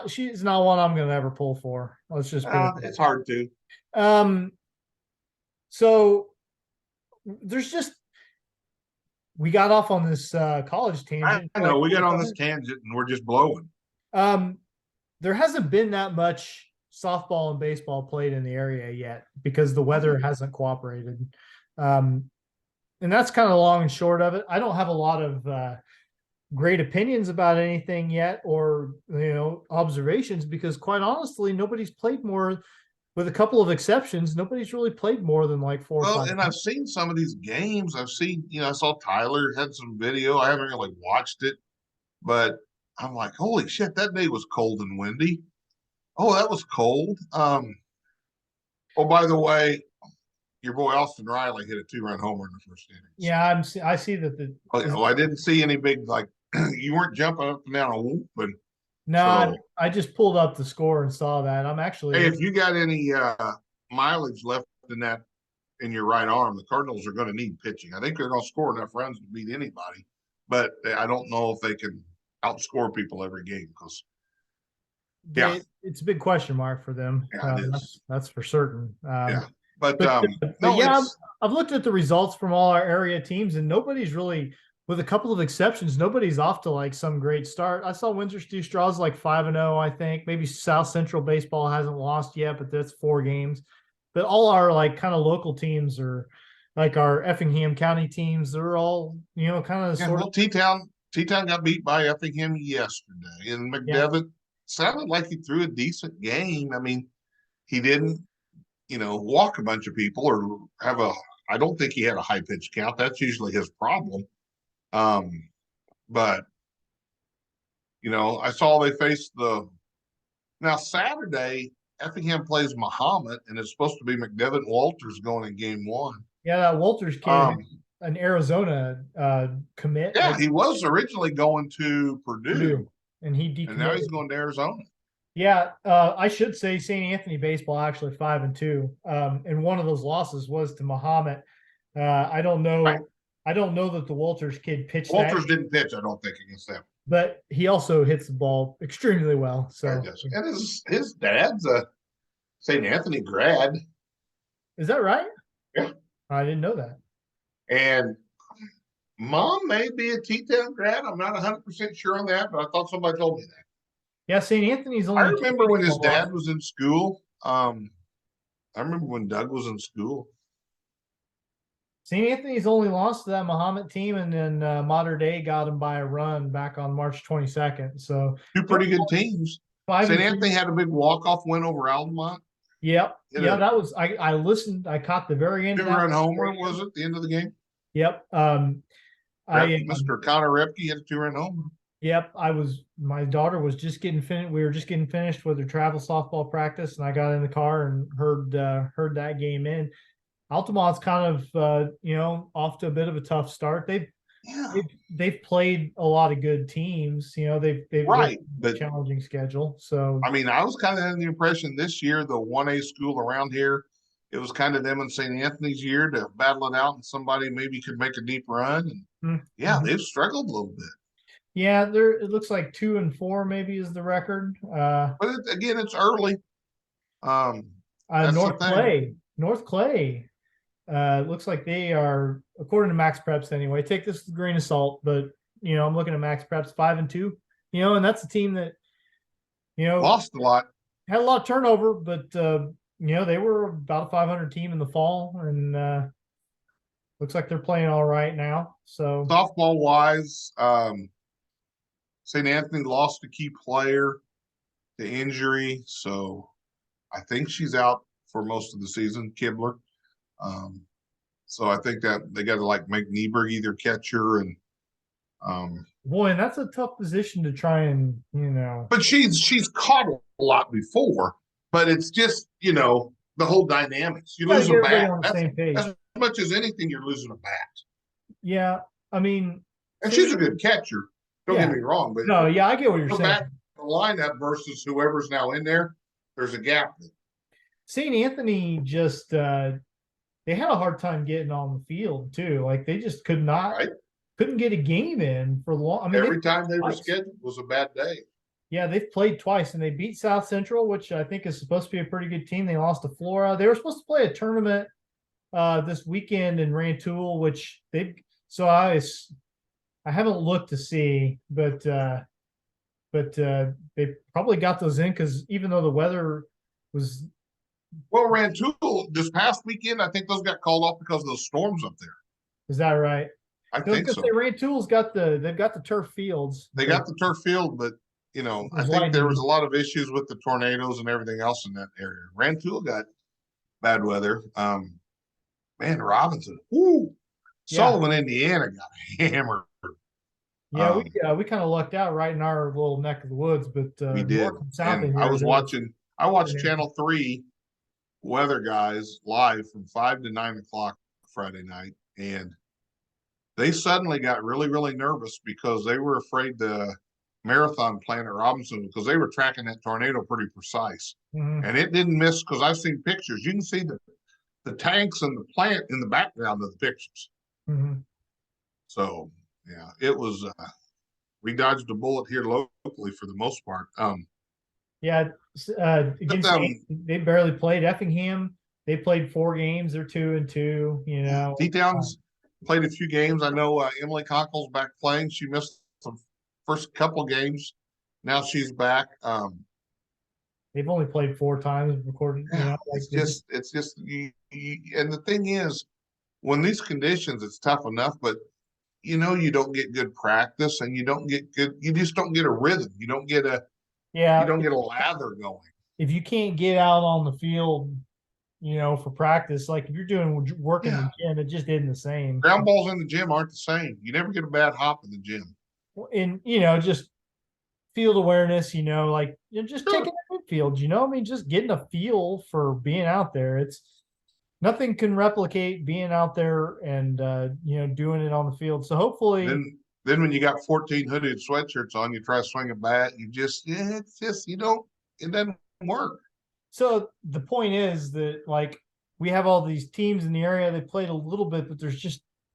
[SPEAKER 1] She's not one I'm going to ever pull for. Let's just.
[SPEAKER 2] It's hard to.
[SPEAKER 1] So there's just. We got off on this college tangent.
[SPEAKER 2] I know we got on this tangent and we're just blowing.
[SPEAKER 1] There hasn't been that much softball and baseball played in the area yet because the weather hasn't cooperated. And that's kind of long and short of it. I don't have a lot of great opinions about anything yet or, observations because quite honestly, nobody's played more, with a couple of exceptions. Nobody's really played more than like 4 or 5.
[SPEAKER 2] Well, and I've seen some of these games. I've seen, I saw Tyler had some video. I haven't really watched it, but I'm like, holy shit, that day was cold and windy. Oh, that was cold. Oh, by the way, your boy Austin Riley hit a 2-run homer in the first inning.
[SPEAKER 1] Yeah, I see that.
[SPEAKER 2] I didn't see any big you weren't jumping up and down a whoop, but
[SPEAKER 1] no, I just pulled up the score and saw that. I'm actually.
[SPEAKER 2] Hey, if you got any mileage left in your right arm, the Cardinals are going to need pitching. I think they're going to score enough runs to beat anybody, but I don't know if they can outscore people every game because. Yeah,
[SPEAKER 1] it's a big question mark for them.
[SPEAKER 2] Yeah,
[SPEAKER 1] that's for certain.
[SPEAKER 2] But
[SPEAKER 1] I've looked at the results from all our area teams, and nobody's really, with a couple of exceptions, nobody's off to like some great start. I saw Windsor Stew Straws like 5-0, I think. Maybe South Central Baseball hasn't lost yet, but that's 4 games. But all our like kind of local teams are like our Effingham County teams. They're all kind of sort of.
[SPEAKER 2] T-Town got beat by Effingham yesterday, and McDevitt sounded like he threw a decent game. I mean, he didn't walk a bunch of people or I don't think he had a high pitch count. That's usually his problem. But I saw they faced now Saturday, Effingham plays Muhammad, and it's supposed to be McDevitt Walters going in game one.
[SPEAKER 1] Yeah, that Walters kid, an Arizona commit.
[SPEAKER 2] Yeah, he was originally going to Purdue,
[SPEAKER 1] and he decommitted.
[SPEAKER 2] And now he's going to Arizona.
[SPEAKER 1] Yeah, I should say St. Anthony baseball actually 5-2, and one of those losses was to Muhammad. I don't know. Right. I don't know that the Walters kid pitched.
[SPEAKER 2] Walters didn't pitch, I don't think, against them.
[SPEAKER 1] But he also hits the ball extremely well. So,
[SPEAKER 2] and his dad's a St. Anthony grad.
[SPEAKER 1] Is that right?
[SPEAKER 2] Yeah,
[SPEAKER 1] I didn't know that.
[SPEAKER 2] And mom may be a T-Town grad. I'm not 100% sure on that, but I thought somebody told me that.
[SPEAKER 1] Yeah, St. Anthony's only.
[SPEAKER 2] I remember when his dad was in school. I remember when Doug was in school.
[SPEAKER 1] St. Anthony's only lost to that Muhammad team, and then Mater Dei got him by a run back on March 22nd. So
[SPEAKER 2] two pretty good teams. St. Anthony had a big walk-off win over Altamont.
[SPEAKER 1] Yep. Yeah, that was I listened. I caught the very end.
[SPEAKER 2] Two-run homer was it the end of the game?
[SPEAKER 1] Yep.
[SPEAKER 2] Mr. Connor Repke had a two-run homer.
[SPEAKER 1] Yep. My daughter was just getting finished. We were just getting finished with her travel softball practice, and I got in the car and heard that game in. Altamont's kind of off to a bit of a tough start. They've played a lot of good teams. They've
[SPEAKER 2] right,
[SPEAKER 1] but challenging schedule. So
[SPEAKER 2] I mean, I was kind of having the impression this year the 1A school around here, it was kind of them and St. Anthony's year to battle it out, and somebody maybe could make a deep run. And they've struggled a little bit.
[SPEAKER 1] Yeah, it looks like 2-4 maybe is the record.
[SPEAKER 2] But it's early.
[SPEAKER 1] North Clay. Looks like they are, according to Max Preps anyway, take this with a grain of salt, but I'm looking at Max Preps 5-2, and that's a team that
[SPEAKER 2] lost a lot,
[SPEAKER 1] had a lot of turnover, but they were about a 500 team in the fall, and looks like they're playing all right now. So
[SPEAKER 2] softball wise, St. Anthony lost a key player to injury, so I think she's out for most of the season, Kibler. So I think that they got to make Nieberg either catcher and
[SPEAKER 1] boy, and that's a tough position to try and
[SPEAKER 2] But she's caught a lot before, but it's just the whole dynamics. You lose a bat. As much as anything, you're losing a bat.
[SPEAKER 1] Yeah, I mean,
[SPEAKER 2] and she's a good catcher. Don't get me wrong, but
[SPEAKER 1] no, yeah, I get what you're saying.
[SPEAKER 2] Back the lineup versus whoever's now in there, there's a gap.
[SPEAKER 1] St. Anthony just they had a hard time getting on the field too. They just couldn't get a game in for long. I mean,
[SPEAKER 2] every time they were scheduled was a bad day.
[SPEAKER 1] Yeah, they've played twice, and they beat South Central, which I think is supposed to be a pretty good team. They lost to Flora. They were supposed to play a tournament this weekend in Rantoul, which I haven't looked to see, but they probably got those in because even though the weather was.
[SPEAKER 2] Well, Rantoul this past weekend, I think those got called off because of those storms up there.
[SPEAKER 1] Is that right?
[SPEAKER 2] I think so.
[SPEAKER 1] Rantoul's they've got the turf fields.
[SPEAKER 2] They got the turf field, but I think there was a lot of issues with the tornadoes and everything else in that area. Rantoul got bad weather. Man, Robinson, Sullivan, Indiana got hammered.
[SPEAKER 1] Yeah, we kind of lucked out right in our little neck of the woods, but
[SPEAKER 2] we did. And I watched Channel 3 weather guys live from 5 to 9 o'clock Friday night, and they suddenly got really, really nervous because they were afraid the marathon plan at Robinson, because they were tracking that tornado pretty precise.
[SPEAKER 1] Mm-hmm.
[SPEAKER 2] And it didn't miss, because I've seen pictures. You can see the tanks and the plant in the background of the pictures.
[SPEAKER 1] Mm-hmm.
[SPEAKER 2] So, yeah, it was we dodged a bullet here locally for the most part.
[SPEAKER 1] They barely played. Effingham, they played 4 games. They're 2-2.
[SPEAKER 2] T-Town's played a few games. I know Emily Cockle's back playing. She missed the first couple games. Now she's back.
[SPEAKER 1] They've only played 4 times recorded.
[SPEAKER 2] It's just and the thing is, when these conditions, it's tough enough, but you don't get good practice, and you just don't get a rhythm. You don't get a lather going.
[SPEAKER 1] If you can't get out on the field, for practice. Like if you're doing work in
[SPEAKER 2] Yeah.
[SPEAKER 1] the gym, it just isn't the same.
[SPEAKER 2] Ground balls in the gym aren't the same. You never get a bad hop in the gym.
[SPEAKER 1] And just field awareness, like just
[SPEAKER 2] Sure.
[SPEAKER 1] taking a field, I mean, just getting a feel for being out there. It's nothing can replicate being out there and doing it on the field. So hopefully,
[SPEAKER 2] Then when you got 14 hooded sweatshirts on, you try to swing a bat, it's just it doesn't work.
[SPEAKER 1] so the point is that like we have all these teams in the area. They played a little bit, but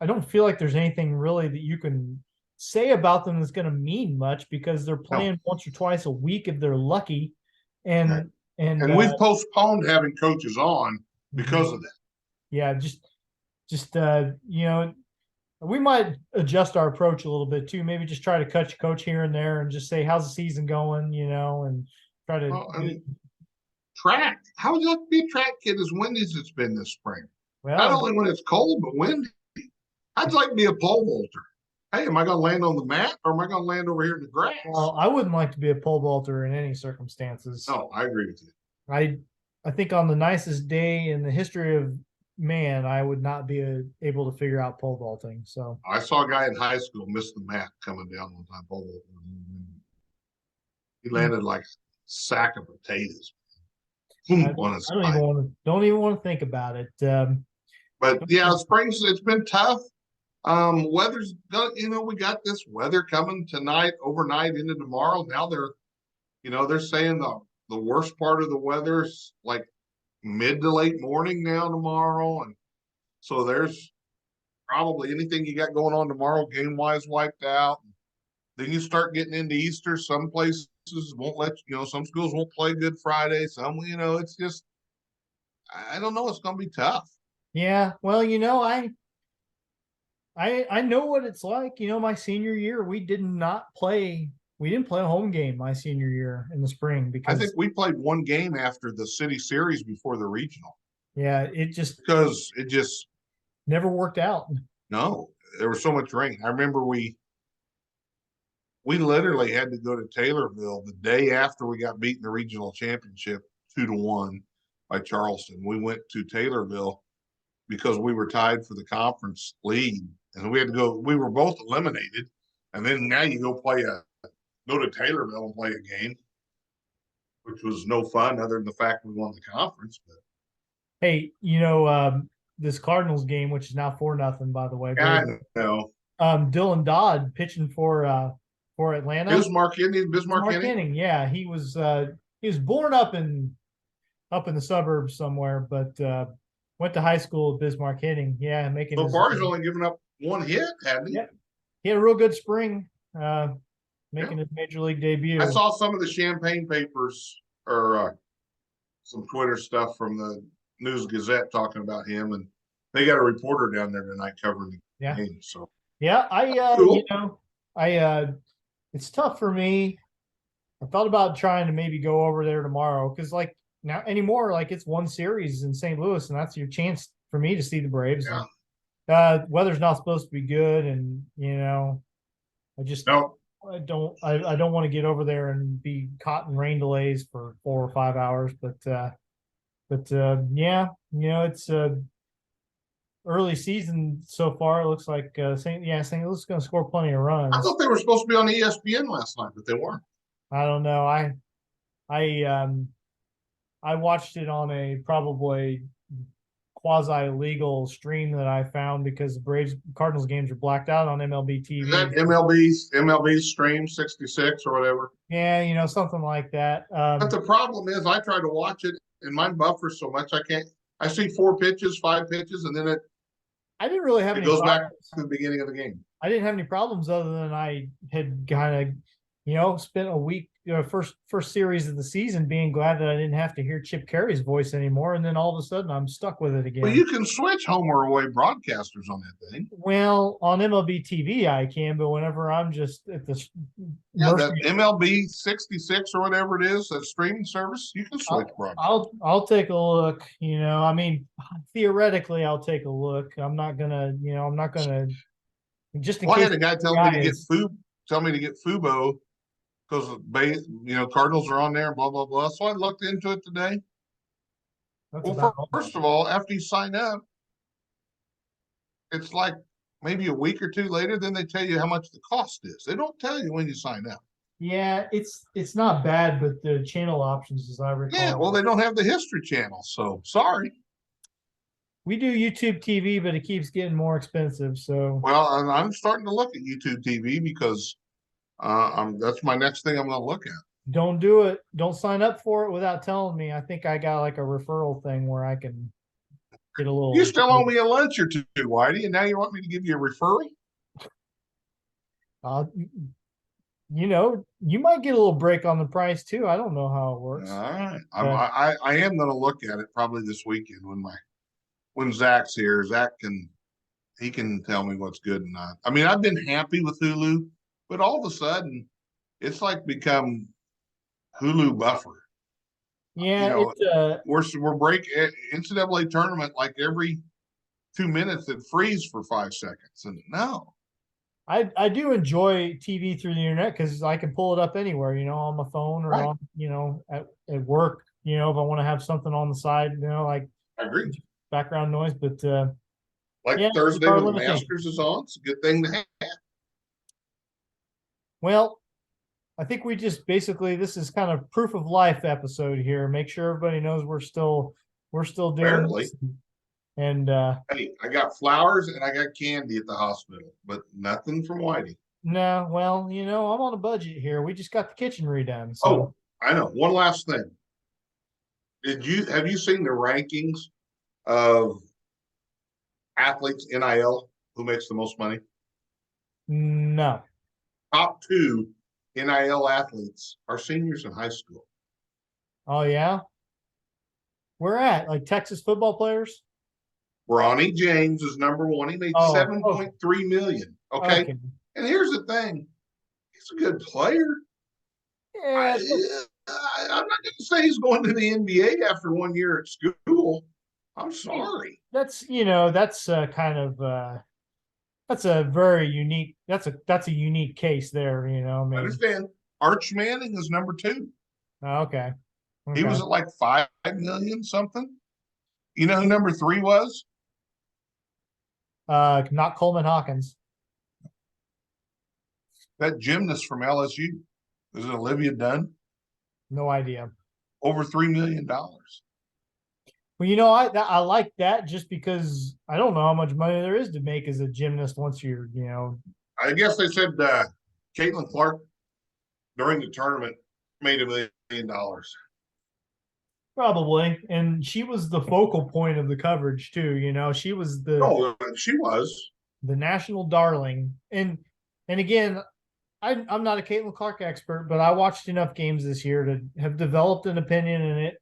[SPEAKER 1] I don't feel like there's anything really that you can say about them that's going to mean much because they're playing
[SPEAKER 2] No.
[SPEAKER 1] once or twice a week if th're lucky, and
[SPEAKER 2] Right.
[SPEAKER 1] and
[SPEAKER 2] And we've postponed having coaches on because of that.
[SPEAKER 1] yeah, just we might adjust our approach a little bit too. Maybe just try to catch coach here and there and just say, how's the season going? And try to
[SPEAKER 2] track. How would you like to be a track kid as windy as it's been this spring?
[SPEAKER 1] well,
[SPEAKER 2] Not only when it's cold, but windy. I'd like to be a pole vaulter. Hey, am I going to land on the mat or am I going to land over here in the grass?
[SPEAKER 1] well, I wouldn't like to be a pole vaulter in any circumstances.
[SPEAKER 2] No, I agree with you.
[SPEAKER 1] I think on the nicest day in the history of man, I would not be able to figure out pole vaulting. So
[SPEAKER 2] I saw a guy in high school miss the mat coming down one time. Pole vaulting. He landed like a sack of potatoes.
[SPEAKER 1] don't even want to think about it.
[SPEAKER 2] But yeah, spring's it's been tough. Weather's we got this weather coming tonight, overnight into tomorrow. Now they're saying the worst part of the weather's like mid to late morning now tomorrow, and so there's probably anything you got going on tomorrow game wise wiped out. Then you start getting into Easter. Some places won't let some schools won't play Good Friday. Some, it's just I don't know. It's going to be tough.
[SPEAKER 1] Yeah, well, I know what it's like. My senior year, we didn't play a home game my senior year in the spring because
[SPEAKER 2] I think we played one game after the city series before the regional.
[SPEAKER 1] Yeah, it
[SPEAKER 2] just
[SPEAKER 1] never worked out.
[SPEAKER 2] No, there was so much rain. I remember we literally had to go to Taylorville the day after we got beaten the regional championship 2-1 by Charleston. We went to Taylorville because we were tied for the conference lead, and we had to go. We were both eliminated, and then now you go to Taylorville and play a game, which was no fun other than the fact we won the conference. But
[SPEAKER 1] hey, this Cardinals game, which is now 4-0, by the way.
[SPEAKER 2] I know.
[SPEAKER 1] Dylan Dodd pitching for Atlanta.
[SPEAKER 2] Bismarck Inning.
[SPEAKER 1] Yeah, he was born up in the suburbs somewhere, but went to high school at Bismarck Inning. Yeah, making.
[SPEAKER 2] So far, he's only given up one hit, hadn't he?
[SPEAKER 1] Yeah, he had a real good spring, making his major league debut.
[SPEAKER 2] I saw some of the Champaign papers or some Twitter stuff from the News Gazette talking about him, and they got a reporter down there tonight covering the game. So
[SPEAKER 1] yeah,
[SPEAKER 2] cool.
[SPEAKER 1] It's tough for me. I thought about trying to maybe go over there tomorrow because like now anymore, like it's one series in St. Louis, and that's your chance for me to see the Braves.
[SPEAKER 2] Yeah.
[SPEAKER 1] Weather's not supposed to be good, and I just I don't want to get over there and be caught in rain delays for 4 or 5 hours. But yeah, it's early season so far. It looks like St. Louis is going to score plenty of runs.
[SPEAKER 2] I thought they were supposed to be on ESPN last night, but they weren't.
[SPEAKER 1] I don't know. I watched it on a probably quasi-legal stream that I found because the Braves Cardinals games are blacked out on MLB TV.
[SPEAKER 2] Is that MLB stream 66 or whatever?
[SPEAKER 1] Yeah, something like that.
[SPEAKER 2] But the problem is I try to watch it and mine buffers so much I see 4 pitches, 5 pitches, and then
[SPEAKER 1] I didn't really have
[SPEAKER 2] it
[SPEAKER 1] any
[SPEAKER 2] goes
[SPEAKER 1] problems.
[SPEAKER 2] back to the beginning of the game.
[SPEAKER 1] I didn't have any problems other than I had kind of, spent a week, first series of the season being glad that I didn't have to hear Chip Carey's voice anymore. And then all of a sudden I'm stuck with it again.
[SPEAKER 2] Well, you can switch home or away broadcasters on that thing.
[SPEAKER 1] Well, on MLB TV I can, but whenever I'm just at the
[SPEAKER 2] that MLB 66 or whatever it is, that streaming service, you can switch broadcasters.
[SPEAKER 1] I'll take a look. I mean, theoretically I'll take a look. I'm not gonna just in case.
[SPEAKER 2] I had a guy tell me to get Fubo because Cardinals are on there, blah blah blah. So I looked into it today.
[SPEAKER 1] That's
[SPEAKER 2] Well,
[SPEAKER 1] about all.
[SPEAKER 2] first of all, after you sign up, it's like maybe a week or two later, then they tell you how much the cost is. They don't tell you when you sign up.
[SPEAKER 1] Yeah, it's not bad, but the channel options, as I
[SPEAKER 2] Yeah, well,
[SPEAKER 1] recall,
[SPEAKER 2] they don't have the History Channel, so sorry.
[SPEAKER 1] we do YouTube TV, but it keeps getting more expensive. So
[SPEAKER 2] Well, I'm starting to look at YouTube TV because that's my next thing I'm going to look at.
[SPEAKER 1] don't do it. Don't sign up for it without telling me. I think I got like a referral thing where I can get a
[SPEAKER 2] You
[SPEAKER 1] little.
[SPEAKER 2] still owe me a lunch or two, Whitey, and now you want me to give you a referral?
[SPEAKER 1] Uh, you might get a little break on the price too. I don't know how it
[SPEAKER 2] All
[SPEAKER 1] works.
[SPEAKER 2] right,
[SPEAKER 1] But
[SPEAKER 2] I am going to look at it probably this weekend when Zach's here. He can tell me what's good and not. I mean, I've been happy with Hulu, but all of a sudden, it's like become Hulu buffer. You
[SPEAKER 1] yeah,
[SPEAKER 2] know, we're break NCAA tournament like every 2 minutes it freeze for 5 seconds, and no,
[SPEAKER 1] I do enjoy TV through the internet because I can pull it up anywhere, on my phone or
[SPEAKER 2] right?
[SPEAKER 1] on, at work, if I want to have something on the side, like
[SPEAKER 2] I agree.
[SPEAKER 1] background noise. But
[SPEAKER 2] Like
[SPEAKER 1] yeah, there
[SPEAKER 2] Thursday
[SPEAKER 1] are
[SPEAKER 2] when the
[SPEAKER 1] limitations.
[SPEAKER 2] Masters is on, it's a good thing to have.
[SPEAKER 1] Well, I think we just basically this is kind of proof of life episode here. Make sure everybody knows we're still doing
[SPEAKER 2] Apparently,
[SPEAKER 1] this. And
[SPEAKER 2] hey, I got flowers and I got candy at the hospital, but nothing from Whitey.
[SPEAKER 1] no, well, I'm on a budget here. We just got the kitchen redone. So
[SPEAKER 2] Oh, I know. One last thing. Have you seen the rankings of athletes NIL who makes the most money?
[SPEAKER 1] no.
[SPEAKER 2] Top two NIL athletes are seniors in high school.
[SPEAKER 1] Oh yeah. We're at like Texas football players.
[SPEAKER 2] Ronnie James is number one. He made
[SPEAKER 1] Oh, okay.
[SPEAKER 2] 7.3 million. Okay.
[SPEAKER 1] Okay.
[SPEAKER 2] And here's the thing. He's a good player.
[SPEAKER 1] Yeah,
[SPEAKER 2] I'm not going to say he's going to the NBA after 1 year at school. I'm sorry.
[SPEAKER 1] that's kind of that's a very unique that's a unique case there, I
[SPEAKER 2] I
[SPEAKER 1] mean,
[SPEAKER 2] understand. Arch Manning is number two.
[SPEAKER 1] okay.
[SPEAKER 2] He
[SPEAKER 1] Okay.
[SPEAKER 2] was at like 5 million something. You know who number three was?
[SPEAKER 1] Not Coleman Hawkins.
[SPEAKER 2] That gymnast from LSU. Is it Olivia Dunn?
[SPEAKER 1] No idea.
[SPEAKER 2] Over $3 million.
[SPEAKER 1] Well, I like that just because I don't know how much money there is to make as a gymnast once you're.
[SPEAKER 2] I guess they said Caitlin Clark during the tournament made $1 million.
[SPEAKER 1] Probably. And she was the focal point of the coverage too, She was the
[SPEAKER 2] Oh, she was.
[SPEAKER 1] the national darling. And again, I'm not a Caitlin Clark expert, but I watched enough games this year to have developed an opinion, and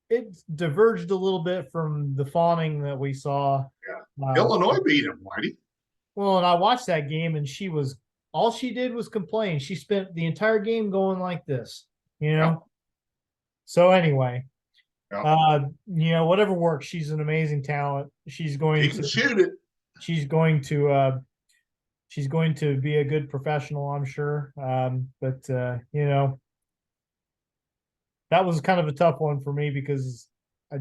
[SPEAKER 1] it diverged a little bit from the fawning that we saw.
[SPEAKER 2] Yeah. Illinois beat him, Whitey.
[SPEAKER 1] Well, and I watched that game, and all she did was complain. She spent the entire game going like this.
[SPEAKER 2] Yeah.
[SPEAKER 1] So anyway,
[SPEAKER 2] Yeah.
[SPEAKER 1] whatever works. She's an amazing talent.
[SPEAKER 2] He can shoot it.
[SPEAKER 1] She's going to she's going to be a good professional, I'm sure. But that was kind of a tough one for me because I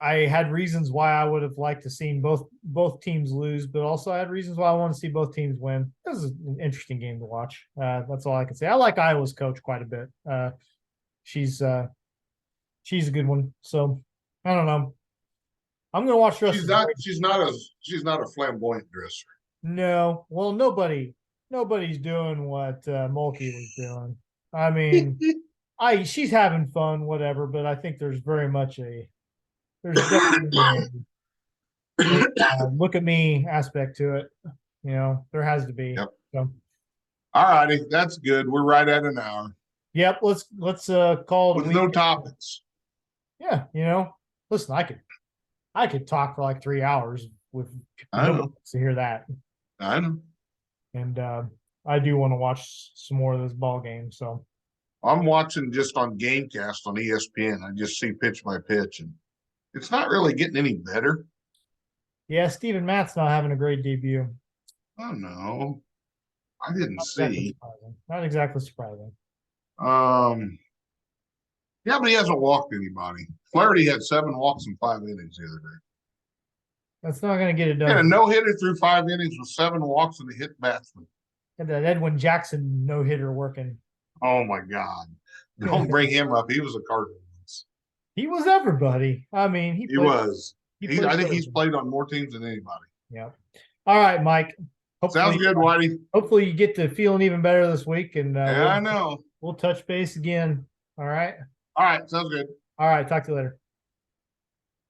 [SPEAKER 1] I had reasons why I would have liked to seen both teams lose, but also I had reasons why I want to see both teams win. This is an interesting game to watch. That's all I can say. I like Iowa's coach quite a bit. She's she's a good one. So I don't know. I'm gonna watch the rest
[SPEAKER 2] She's
[SPEAKER 1] of the
[SPEAKER 2] not.
[SPEAKER 1] break.
[SPEAKER 2] She's not a flamboyant dresser.
[SPEAKER 1] No, well, nobody's doing what Mulkey was doing. I mean, she's having fun, whatever, but I think there's definitely a look at me aspect to it. There has to be.
[SPEAKER 2] Yep.
[SPEAKER 1] So,
[SPEAKER 2] All righty, that's good. We're right at an hour
[SPEAKER 1] yep. Let's call it a
[SPEAKER 2] with
[SPEAKER 1] week.
[SPEAKER 2] no topics.
[SPEAKER 1] Yeah, listen, I could talk for like 3 hours with
[SPEAKER 2] I
[SPEAKER 1] nobody
[SPEAKER 2] know.
[SPEAKER 1] wants to hear that,
[SPEAKER 2] I know.
[SPEAKER 1] and I do want to watch some more of this ball game. So
[SPEAKER 2] I'm watching just on GameCast on ESPN. I just see pitch by pitch, and it's not really getting any better.
[SPEAKER 1] yeah, Steven Matt's not having a great debut.
[SPEAKER 2] I don't know. I didn't
[SPEAKER 1] Not exactly
[SPEAKER 2] see.
[SPEAKER 1] surprising. Not exactly surprising.
[SPEAKER 2] Um, Yeah, but he hasn't walked anybody. Flaherty had 7 walks in 5 innings the other day.
[SPEAKER 1] That's not going to get it
[SPEAKER 2] He had a
[SPEAKER 1] done.
[SPEAKER 2] no-hitter through 5 innings with 7 walks and a hit batsman.
[SPEAKER 1] And that Edwin Jackson no hitter working.
[SPEAKER 2] Oh my God. Don't bring him up. He was a Cardinal once.
[SPEAKER 1] He was everybody. I mean,
[SPEAKER 2] He was.
[SPEAKER 1] He
[SPEAKER 2] I think he's played on more teams than anybody.
[SPEAKER 1] Yeah. All right, Mike.
[SPEAKER 2] Sounds good, Whitey.
[SPEAKER 1] Hopefully you get to feeling even better this week, and
[SPEAKER 2] Yeah, I know.
[SPEAKER 1] we'll touch base again. All right.
[SPEAKER 2] All right, sounds good.
[SPEAKER 1] All right. Talk to you later.